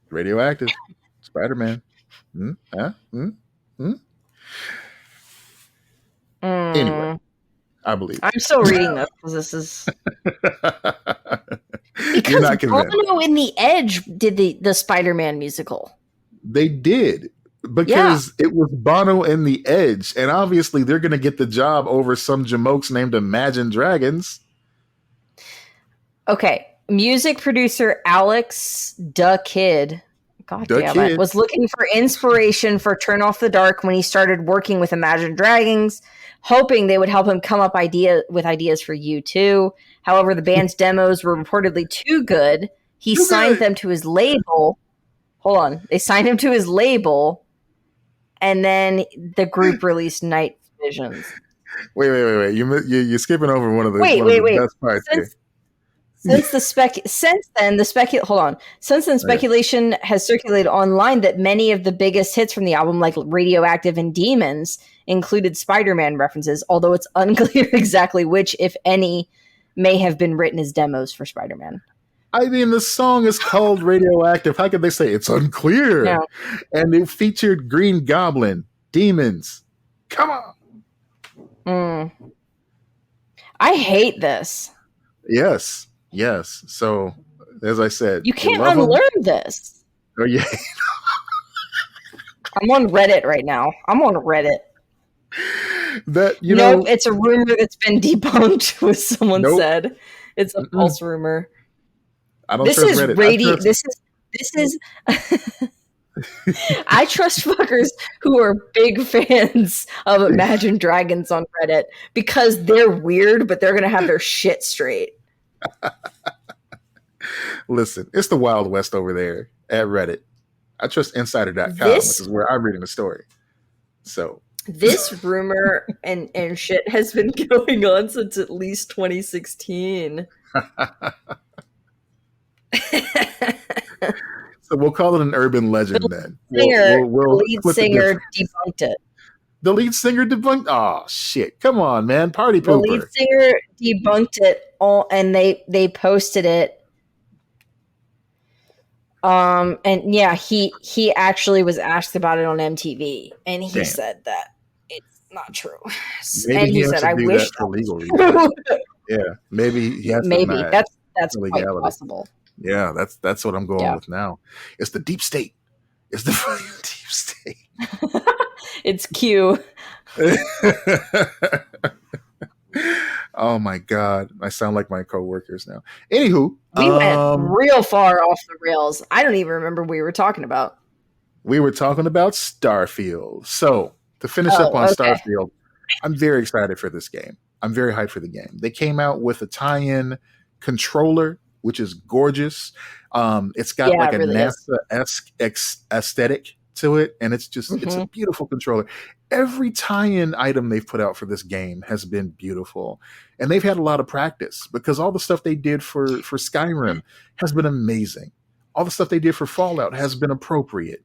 Radioactive, Spider-Man. Anyway, I believe. I'm still reading this because this is You're not convinced. Bono and the Edge did the Spider-Man musical. They did, because it was Bono and the Edge, and obviously they're going to get the job over some jamokes named Imagine Dragons. Okay. Music producer Alex Da Kid, God damn it, was looking for inspiration for Turn Off the Dark when he started working with Imagine Dragons, hoping they would help him come up with ideas for U2. However, the band's demos were reportedly too good. He signed them to his label. Hold on. They signed him to his label, and then the group released Night Visions. Wait. You're skipping over one of the best parts here. Since then speculation has circulated online that many of the biggest hits from the album, like Radioactive and Demons, included Spider-Man references, although it's unclear exactly which, if any, may have been written as demos for Spider-Man. I mean, the song is called Radioactive. How could they say it's unclear? No. And it featured Green Goblin, Demons. Come on. I hate this. Yes. So, as I said, you can't unlearn this. Oh, yeah. I'm on Reddit right now. That it's a rumor that's been debunked. What someone said. It's a false rumor. I don't trust Reddit. This is. I trust fuckers who are big fans of Imagine Dragons on Reddit because they're weird, but they're gonna have their shit straight. Listen, it's the Wild West over there at Reddit. I trust Insider.com, which is where I'm reading the story. So this rumor and shit has been going on since at least 2016. So we'll call it an urban legend then. The lead singer debunked it. The lead singer debunked? Oh, shit. Come on, man. Party pooper. The lead singer debunked it all, and they posted it. And yeah, he actually was asked about it on MTV, and he said that it's not true. Maybe and he said, "I wish that for legal reasons." Yeah, maybe he has maybe that's quite possible. Yeah, that's what I'm going with now. It's the deep state. It's the deep state. It's Q. Oh my God, I sound like my coworkers now. Anywho, we went real far off the rails. I don't even remember what we were talking about. We were talking about Starfield. So to finish up on Starfield, I'm very excited for this game. I'm very hyped for the game. They came out with a tie-in controller, which is gorgeous. It's got like a really NASA-esque aesthetic to it, and it's just it's a beautiful controller. Every tie-in item they've put out for this game has been beautiful, and they've had a lot of practice because all the stuff they did for Skyrim has been amazing. All the stuff they did for Fallout has been appropriate,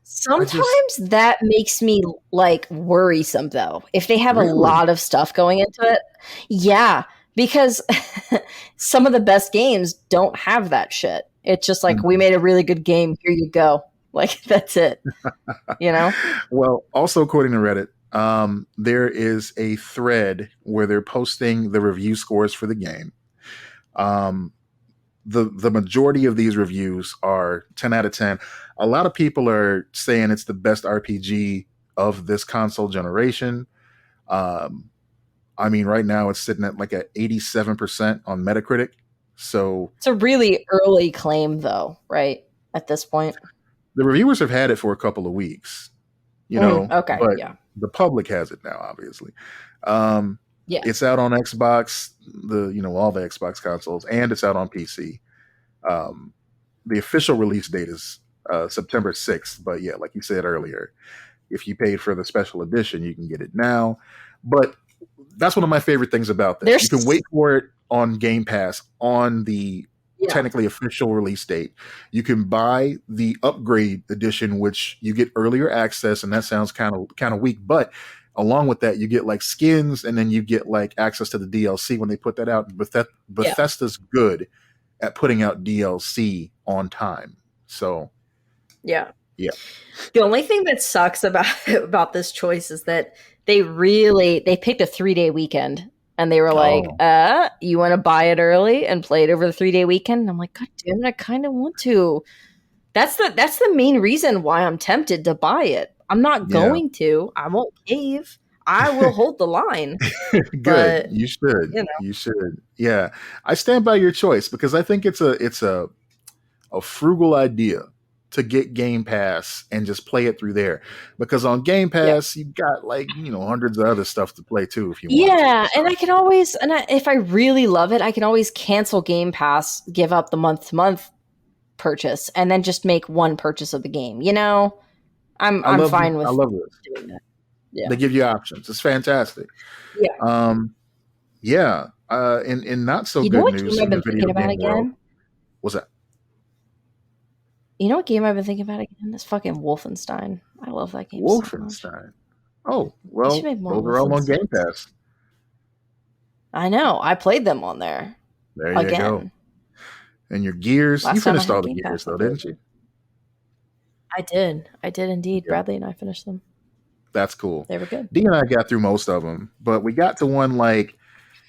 Sometimes that makes me like worrisome though. If they have a lot of stuff going into it, yeah, because some of the best games don't have that shit. It's just like, we made a really good game. Here you go. Like, that's it. Well, also according to Reddit, there is a thread where they're posting the review scores for the game. The majority of these reviews are 10 out of 10. A lot of people are saying it's the best RPG of this console generation. I mean, right now it's sitting at like a 87% on Metacritic. So it's a really early claim though, right? At this point. The reviewers have had it for a couple of weeks, okay, but the public has it now, obviously. It's out on Xbox, all the Xbox consoles, and it's out on PC. The official release date is September 6th, but yeah, like you said earlier, if you paid for the special edition, you can get it now. But that's one of my favorite things about this. You can wait for it on Game Pass on the technically official release date. You can buy the upgrade edition, which you get earlier access, and that sounds kind of weak, but along with that, you get like skins, and then you get like access to the DLC when they put that out. Bethesda's good at putting out DLC on time. So yeah. The only thing that sucks about this choice is that they picked a 3-day weekend. And they were like, you want to buy it early and play it over the 3-day weekend? And I'm like, God damn it, I kind of want to. That's the main reason why I'm tempted to buy it. I'm not going to. I won't cave. I will hold the line. Good. But, you should. you know. You should. Yeah. I stand by your choice because I think it's a frugal idea to get Game Pass and just play it through there. Because on Game Pass, you've got hundreds of other stuff to play too if you want to. Yeah, and I can always, if I really love it, I can always cancel Game Pass, give up the month-to-month purchase, and then just make one purchase of the game. I'm fine with I love this. doing that. Yeah. They give you options. It's fantastic. Yeah. Yeah. In not so You know good what news game I've in the been video thinking about game world. again? What's that? You know what game I've been thinking about again? This fucking Wolfenstein. I love that game so much. Wolfenstein. Oh, They well, should make more those are all on Game Wolfensteins. Pass. I know. I played them on there. There you Again. go. And your Gears. Last You time I finished had all the Game Gears, Pass, though, I did. didn't you? I did. I did indeed. Yeah. Bradley and I finished them. That's cool. They were good. Dee and I got through most of them, but we got to one that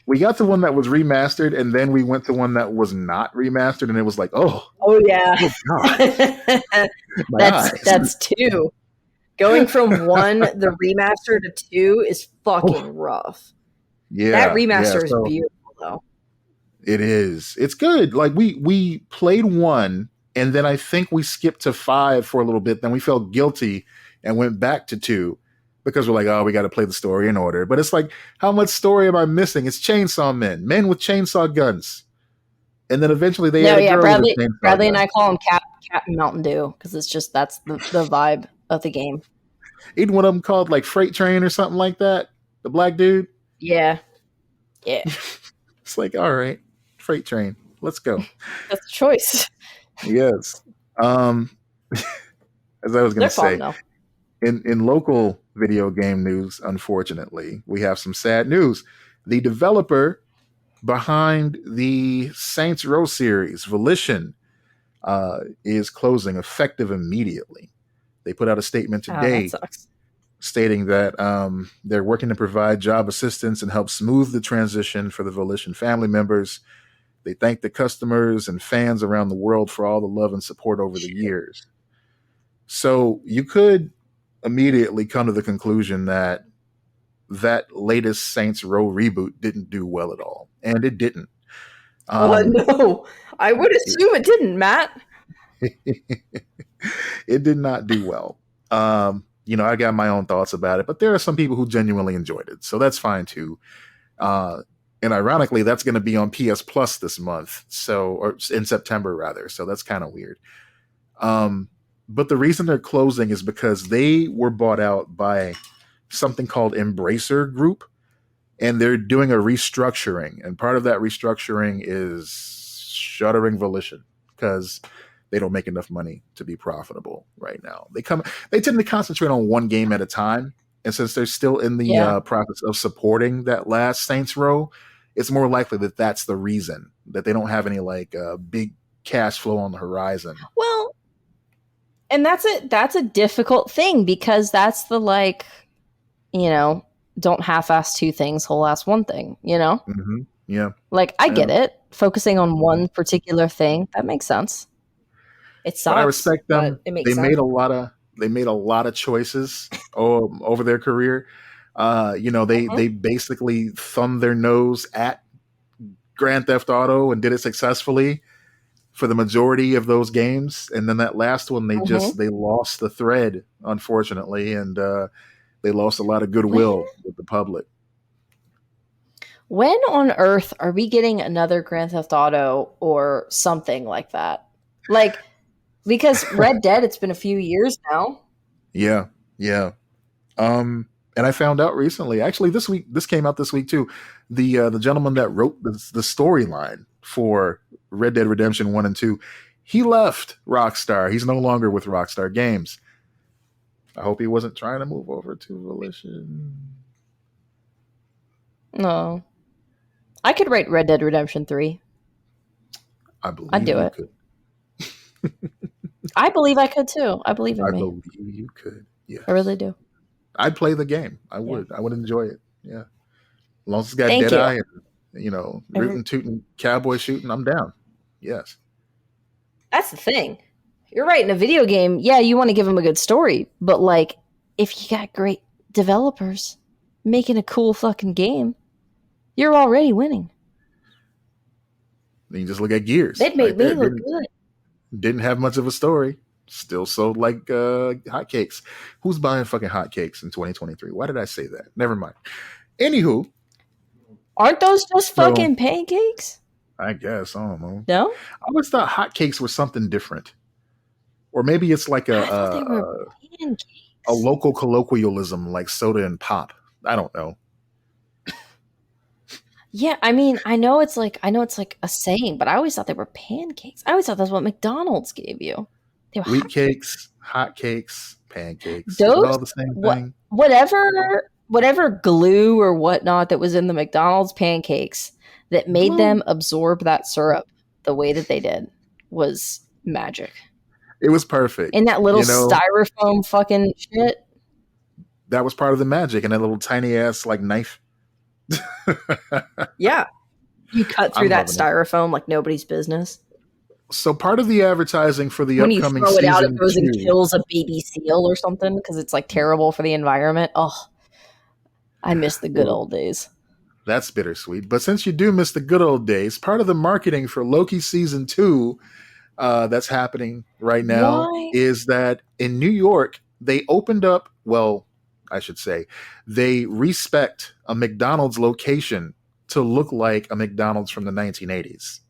was remastered, and then we went to one that was not remastered, and it was like, oh yeah. Oh God. That's two. Going from one, the remaster, to two is fucking rough. Yeah. That remaster is beautiful, though. It is. It's good. Like we played one, and then I think we skipped to 5 for a little bit. Then we felt guilty and went back to 2 because we're like, oh, we got to play the story in order. But it's like, how much story am I missing? It's chainsaw men with chainsaw guns. And then eventually they Bradley and I call him Captain Mountain Dew because it's just that's the vibe of the game. Even one of them called like Freight Train or something like that. The black dude. Yeah. It's like, all right, Freight Train. Let's go. That's a choice. Yes. As I was going to say, in local video game news, unfortunately, we have some sad news. The developer behind the Saints Row series, Volition, is closing effective immediately. They put out a statement today stating that they're working to provide job assistance and help smooth the transition for the Volition family members. They thank the customers and fans around the world for all the love and support over the years. So you could immediately come to the conclusion that latest Saints Row reboot didn't do well at all. And it didn't. No. I would assume it didn't, Matt. It did not do well. I got my own thoughts about it, but there are some people who genuinely enjoyed it. So that's fine too. And ironically, that's going to be on PS Plus this month. Or in September rather. So that's kind of weird. But the reason they're closing is because they were bought out by something called Embracer Group, and they're doing a restructuring. And part of that restructuring is shuttering Volition because they don't make enough money to be profitable right now. They tend to concentrate on one game at a time. And since they're still in the process of supporting that last Saints Row, it's more likely that that's the reason that they don't have any big cash flow on the horizon. Well, and that's a difficult thing because that's the don't half-ass two things, whole-ass one thing, Mm-hmm. Yeah. I get it. Focusing on one particular thing, that makes sense. It sucks. But I respect them. It makes sense. They made a lot of choices over their career. They basically thumbed their nose at Grand Theft Auto and did it successfully for the majority of those games. And then that last one, they lost the thread, unfortunately, and they lost a lot of goodwill with the public. When on earth are we getting another Grand Theft Auto or something like that? Because Red Dead, it's been a few years now. Yeah. And I found out recently, actually this came out this week too. The gentleman that wrote the storyline for Red Dead Redemption 1 and 2, he left Rockstar. He's no longer with Rockstar Games. I hope he wasn't trying to move over to Volition. No. I could write Red Dead Redemption 3. I believe I'd do it. Could. I believe I could too. I believe in me. I believe you could. Yeah, I really do. I'd play the game. I would. Yeah. I would enjoy it. Yeah, as long as it's got Thank Deadeye and rootin' tootin' cowboy shooting, I'm down. Yes, that's the thing. You're right. In a video game, yeah, you want to give them a good story, but if you got great developers, making a cool fucking game, you're already winning. You just look at Gears. They'd make me look good. Didn't have much of a story. Still sold like hotcakes. Who's buying fucking hotcakes in 2023? Why did I say that? Never mind. Anywho. Aren't those just fucking pancakes? I guess. I don't know. No? I always thought hotcakes were something different. Or maybe it's like a local colloquialism like soda and pop. I don't know. Yeah, I mean, I know it's like a saying, but I always thought they were pancakes. I always thought that's what McDonald's gave you. They were wheat cakes, hot cakes, pancakes. Those all the same thing. Whatever glue or whatnot that was in the McDonald's pancakes that made them absorb that syrup the way that they did was magic. It was perfect. In that little styrofoam fucking shit. That was part of the magic, and that little tiny ass like knife. Yeah. You cut through that styrofoam like nobody's business. So part of the advertising for the upcoming season, when you throw it out, it goes and kills a baby seal or something because it's like terrible for the environment. Oh, I miss the good old days. That's bittersweet. But since you do miss the good old days, part of the marketing for Loki season 2 that's happening right now is that in New York, they opened up, well, I should say, they respect a McDonald's location to look like a McDonald's from the 1980s.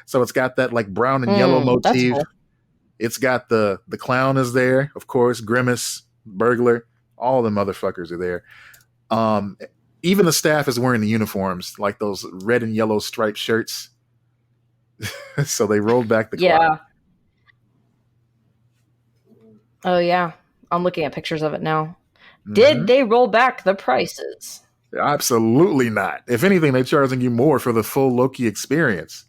So it's got that like brown and yellow motif. Cool. It's got the clown is there, of course, Grimace, Burglar, all the motherfuckers are there. Even the staff is wearing the uniforms, like those red and yellow striped shirts. So they rolled back the clown. Yeah. Oh yeah. I'm looking at pictures of it now. Mm-hmm. Did they roll back the prices? Absolutely not. If anything, they're charging you more for the full Loki experience.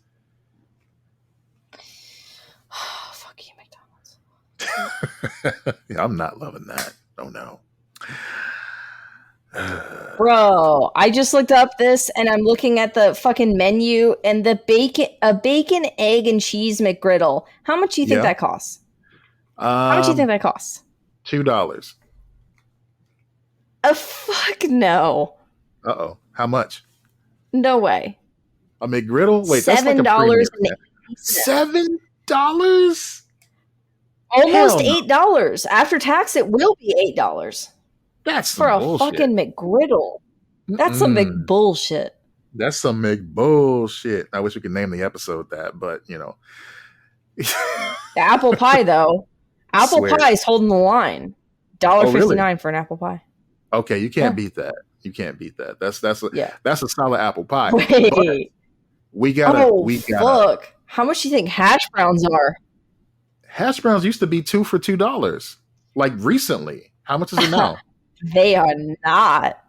Fuck you, McDonald's. Yeah, I'm not loving that. Oh no. Bro, I just looked up this and I'm looking at the fucking menu and the bacon, egg, and cheese McGriddle. How much do you think that costs? How much do you think that costs? $2. Fuck no. Uh-oh. How much? No way. A McGriddle? Wait, $7. $7? Almost $8. After tax, it will be $8. That's for a bullshit. Fucking McGriddle. That's some big bullshit. That's some big bullshit. I wish we could name the episode that, but you know. The apple pie, though. Apple pie is holding the line. $1.59 for an apple pie. Okay, you can't beat that. You can't beat that. That's a solid apple pie. Wait. We gotta. Fuck. How much do you think hash browns are? Hash browns used to be 2 for $2. Like recently. How much is it now? They are not.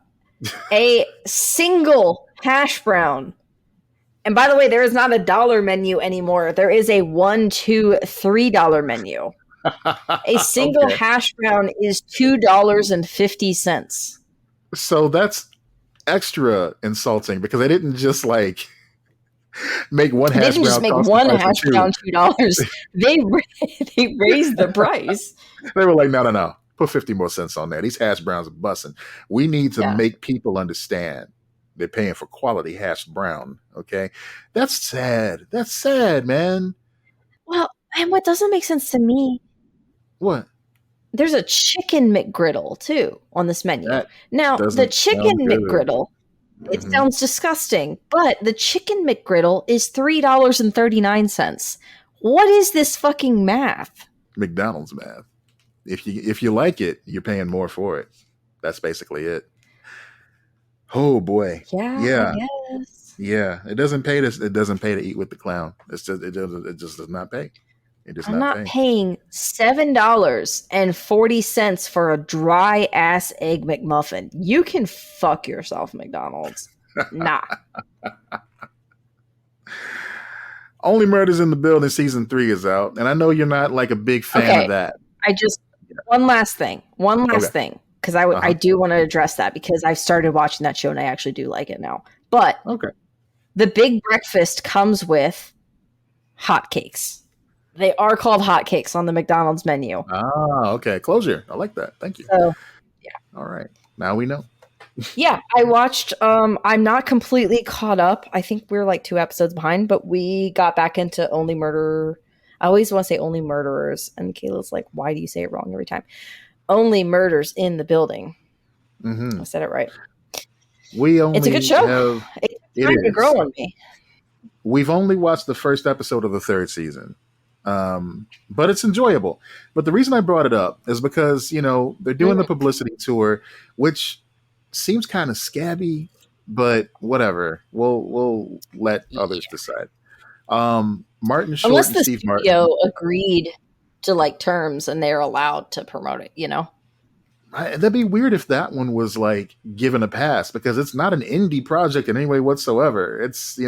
A single hash brown. And by the way, there is not a dollar menu anymore. There is a $1, $2, $3 menu. A single hash brown is $2.50. So that's extra insulting because they didn't just like make one hash brown. They didn't just make one hash brown $2. They raised the price. They were like, no. Put 50 more cents on that. These hash browns are busting. We need to make people understand they're paying for quality hash brown. Okay. That's sad. That's sad, man. Well, and what doesn't make sense to me. What? There's a chicken McGriddle too on this menu. Now, the chicken McGriddle, it sounds disgusting, but the chicken McGriddle is $3.39. What is this fucking math? McDonald's math. If you like it, you're paying more for it. That's basically it. Oh boy. Yeah. I guess. Yeah. It doesn't pay to eat with the clown. It just does not pay. I'm not paying $7.40 for a dry ass egg McMuffin. You can fuck yourself, McDonald's. Nah. Only Murders in the Building season 3 is out, and I know you're not like a big fan of that. One last thing, because I do want to address that because I've started watching that show and I actually do like it now. But the big breakfast comes with hotcakes. They are called hotcakes on the McDonald's menu. Ah, okay. Closure. I like that. Thank you. So, yeah. All right. Now we know. Yeah, I watched. I'm not completely caught up. I think we're like 2 episodes behind, but we got back into Only Murder. I always want to say Only Murderers, and Kayla's like, "Why do you say it wrong every time?" Only Murders in the Building. Mm-hmm. I said it right. We It's a good only show. have. It's It time to grow is. on me. We've only watched the first episode of the third season, but it's enjoyable. But the reason I brought it up is because they're doing the publicity tour, which seems kind of scabby, but whatever. We'll let others decide. Martin Short Unless and the Steve Martin. studio agreed to like terms and they're allowed to promote it, That'd be weird if that one was like given a pass because it's not an indie project in any way whatsoever. It's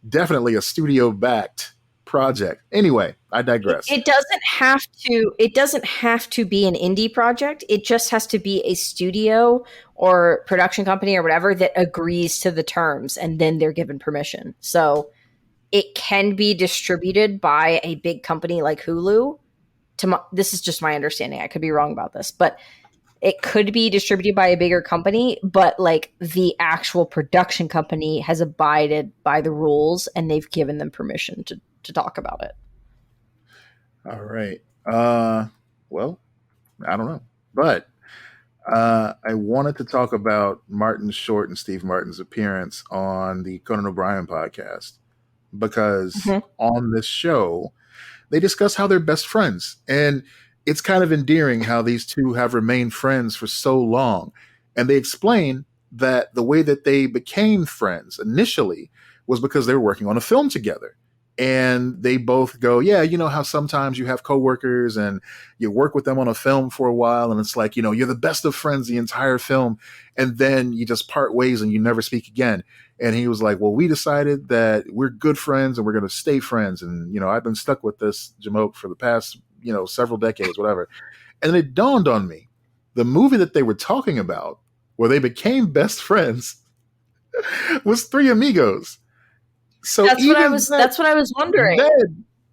definitely a studio backed project. Anyway, I digress. It doesn't have to. It doesn't have to be an indie project. It just has to be a studio or production company or whatever that agrees to the terms, and then they're given permission. So it can be distributed by a big company like Hulu. This is just my understanding. I could be wrong about this, but it could be distributed by a bigger company, but like the actual production company has abided by the rules and they've given them permission to talk about it. All right. Well, I don't know, but I wanted to talk about Martin Short and Steve Martin's appearance on the Conan O'Brien podcast because on this show they discuss how they're best friends, and it's kind of endearing how these two have remained friends for so long. And they explain that the way that they became friends initially was because they were working on a film together. And they both go, yeah, you know how sometimes you have coworkers and you work with them on a film for a while, and it's like, you're the best of friends the entire film, and then you just part ways and you never speak again. And he was like, well, we decided that we're good friends and we're going to stay friends. And, I've been stuck with this Jamoke for the past, several decades, whatever. And it dawned on me, the movie that they were talking about where they became best friends was Three Amigos. So that's what I was wondering.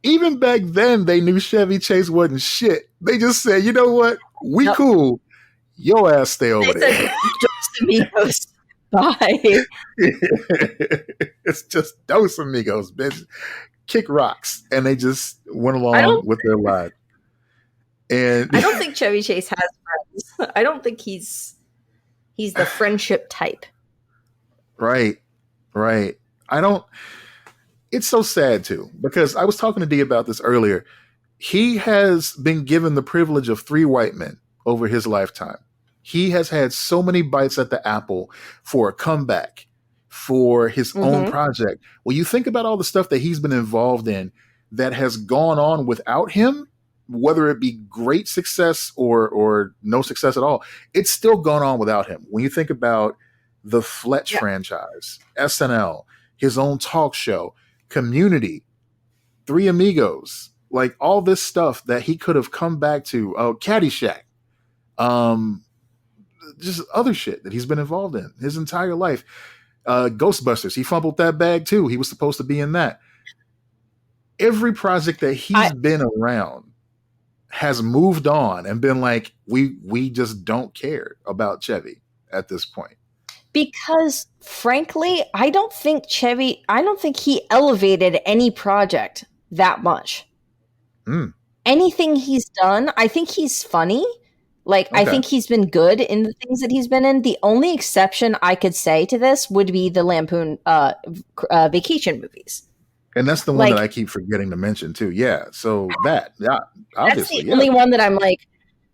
Even back then, they knew Chevy Chase wasn't shit. They just said, you know what? We cool. Your ass stay over there. Dos Amigos. Bye. It's just Dos Amigos, bitch. Kick rocks. And they just went along with their lives. And I don't think Chevy Chase has friends. I don't think he's the friendship type. Right. It's so sad too, because I was talking to D about this earlier. He has been given the privilege of 3 white men over his lifetime. He has had so many bites at the apple for a comeback, for his own project. Well, you think about all the stuff that he's been involved in that has gone on without him, whether it be great success or no success at all, it's still gone on without him. When you think about the Fletch franchise, SNL, his own talk show, Community, Three Amigos, like all this stuff that he could have come back to, Caddyshack, just other shit that he's been involved in his entire life. Ghostbusters, he fumbled that bag too. He was supposed to be in that. Every project that he's been around has moved on and been like, we just don't care about Chevy at this point. Because frankly, I don't think he elevated any project that much. Anything he's done, I think he's funny. Like, okay. I think he's been good in the things that he's been in. The only exception I could say to this would be the Lampoon vacation movies. And that's the one that I keep forgetting to mention too. Yeah. So obviously. That's the only one that I'm like,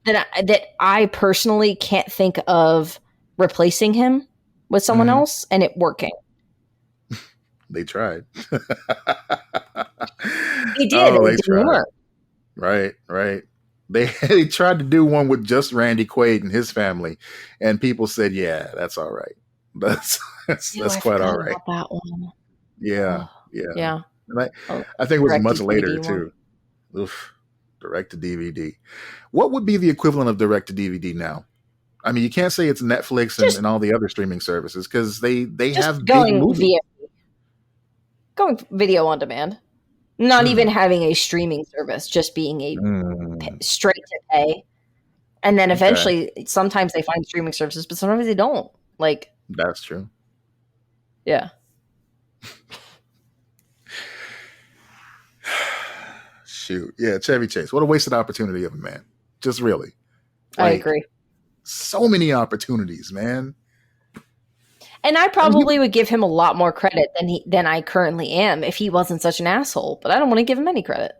that I personally can't think of replacing him with someone else and it working. They tried. He did. It didn't work. Right. They tried to do one with just Randy Quaid and his family, and people said, "Yeah, that's all right. That's quite all right." That one. Yeah. And I think it was much later too. Oof, direct to DVD. What would be the equivalent of direct to DVD now? I mean, you can't say it's Netflix and all the other streaming services because they have big movies. Going video on demand. Not even having a streaming service, just being a straight to pay. And then eventually, sometimes they find streaming services, but sometimes they don't. Like, that's true. Yeah. Shoot. Yeah, Chevy Chase. What a wasted opportunity of a man. Just really. I agree. So many opportunities, man. And I probably would give him a lot more credit than I currently am if he wasn't such an asshole, but I don't want to give him any credit.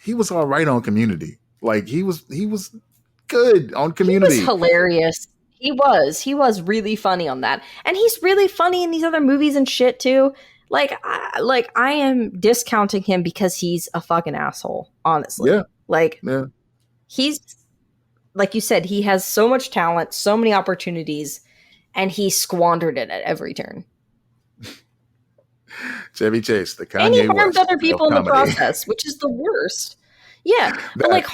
He was all right on Community. Like he was good on Community. He was hilarious. He was really funny on that. And he's really funny in these other movies and shit too. I am discounting him because he's a fucking asshole, honestly. Yeah. He's, like you said, he has so much talent, so many opportunities, and he squandered it at every turn. Chevy Chase, the Kanye and he harmed West other people in the process, which is the worst. Yeah, but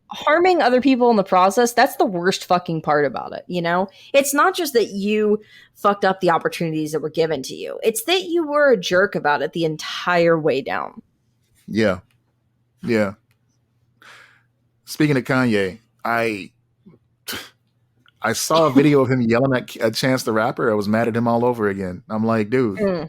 harming other people in the process, that's the worst fucking part about it, you know? It's not just that you fucked up the opportunities that were given to you. It's that you were a jerk about it the entire way down. Yeah. Yeah. Speaking of Kanye, I saw a video of him yelling at Chance the Rapper. I was mad at him all over again. I'm like, dude,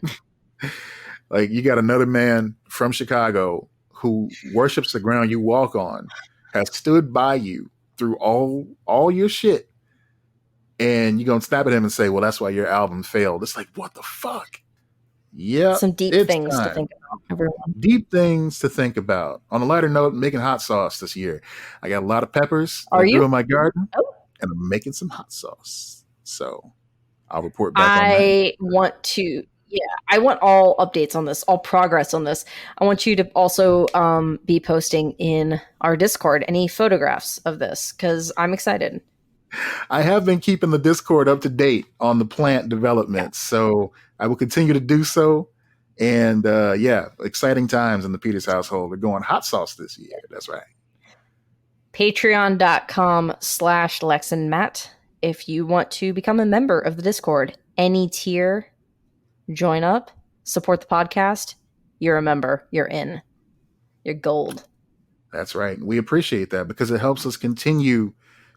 like you got another man from Chicago who worships the ground you walk on, has stood by you through all your shit, and you're gonna snap at him and say, well, that's why your album failed. It's like, what the fuck? Yeah. Some deep things to think about, everyone. Deep things to think about. On a lighter note, making hot sauce this year. I got a lot of peppers I grew in my garden, and I'm making some hot sauce. So I'll report back on that. I want all updates on this, all progress on this. I want you to also be posting in our Discord any photographs of this because I'm excited. I have been keeping the Discord up to date on the plant development, so I will continue to do so. And exciting times in the Peters household. We're going hot sauce this year. That's right. Patreon.com/LexandMatt. If you want to become a member of the Discord, any tier, join up, support the podcast. You're a member. You're in. You're gold. That's right. We appreciate that because it helps us continue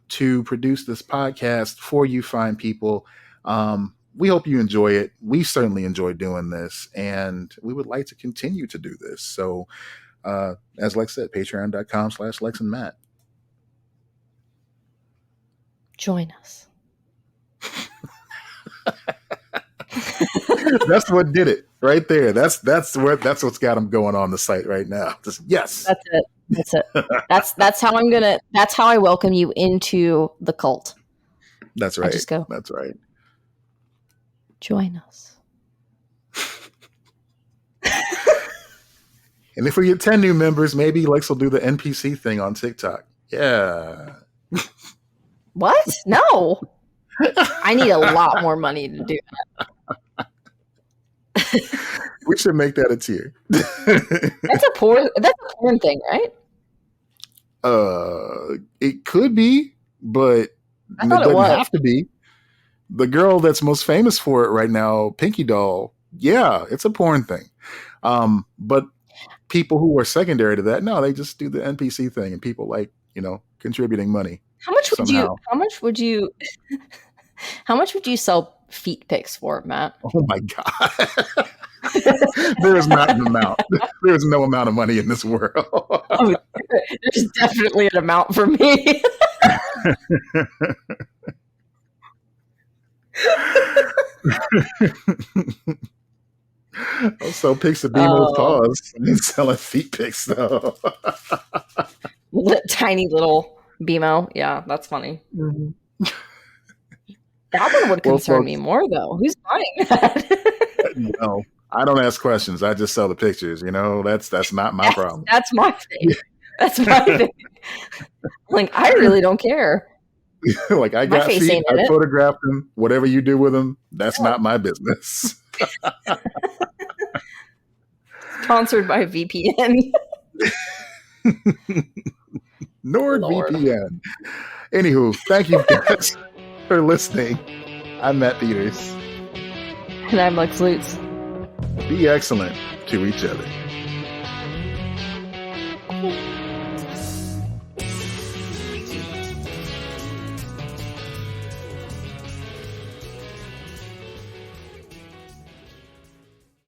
to produce this podcast for you fine people. We hope you enjoy it. We certainly enjoy doing this, and we would like to continue to do this. So, as Lex said, patreon.com/LexandMatt. Join us. That's what did it right there. That's what's got them going on the site right now. Yes. That's it. That's how I welcome you into the cult. That's right. I just go. That's right. Join us. And if we get 10 new members, maybe Lex will do the NPC thing on TikTok. Yeah. What? No. I need a lot more money to do that. We should make that a tier. That's a porn thing, right? It could be, but it doesn't have to be. The girl that's most famous for it right now, Pinky Doll, yeah, it's a porn thing. But people who are secondary to that, no, they just do the NPC thing, and people like, contributing money. How much would you sell feet pics for, Matt? Oh my God. There is not an amount. There is no amount of money in this world. There's definitely an amount for me. I'll sell pics of BMO's paws and selling feet pics though. Tiny little BMO. Yeah, that's funny. Mm-hmm. That one would concern me more though. Who's buying that? No, I don't ask questions. I just sell the pictures. That's not my problem. That's my thing. That's my thing. Like, I really don't care. Like, I got feet, I photographed them. Whatever you do with them, that's not my business. Sponsored by VPN. NordVPN. Anywho, thank you guys for listening. I'm Matt Peters. And I'm Lex Lutz. Be excellent to each other.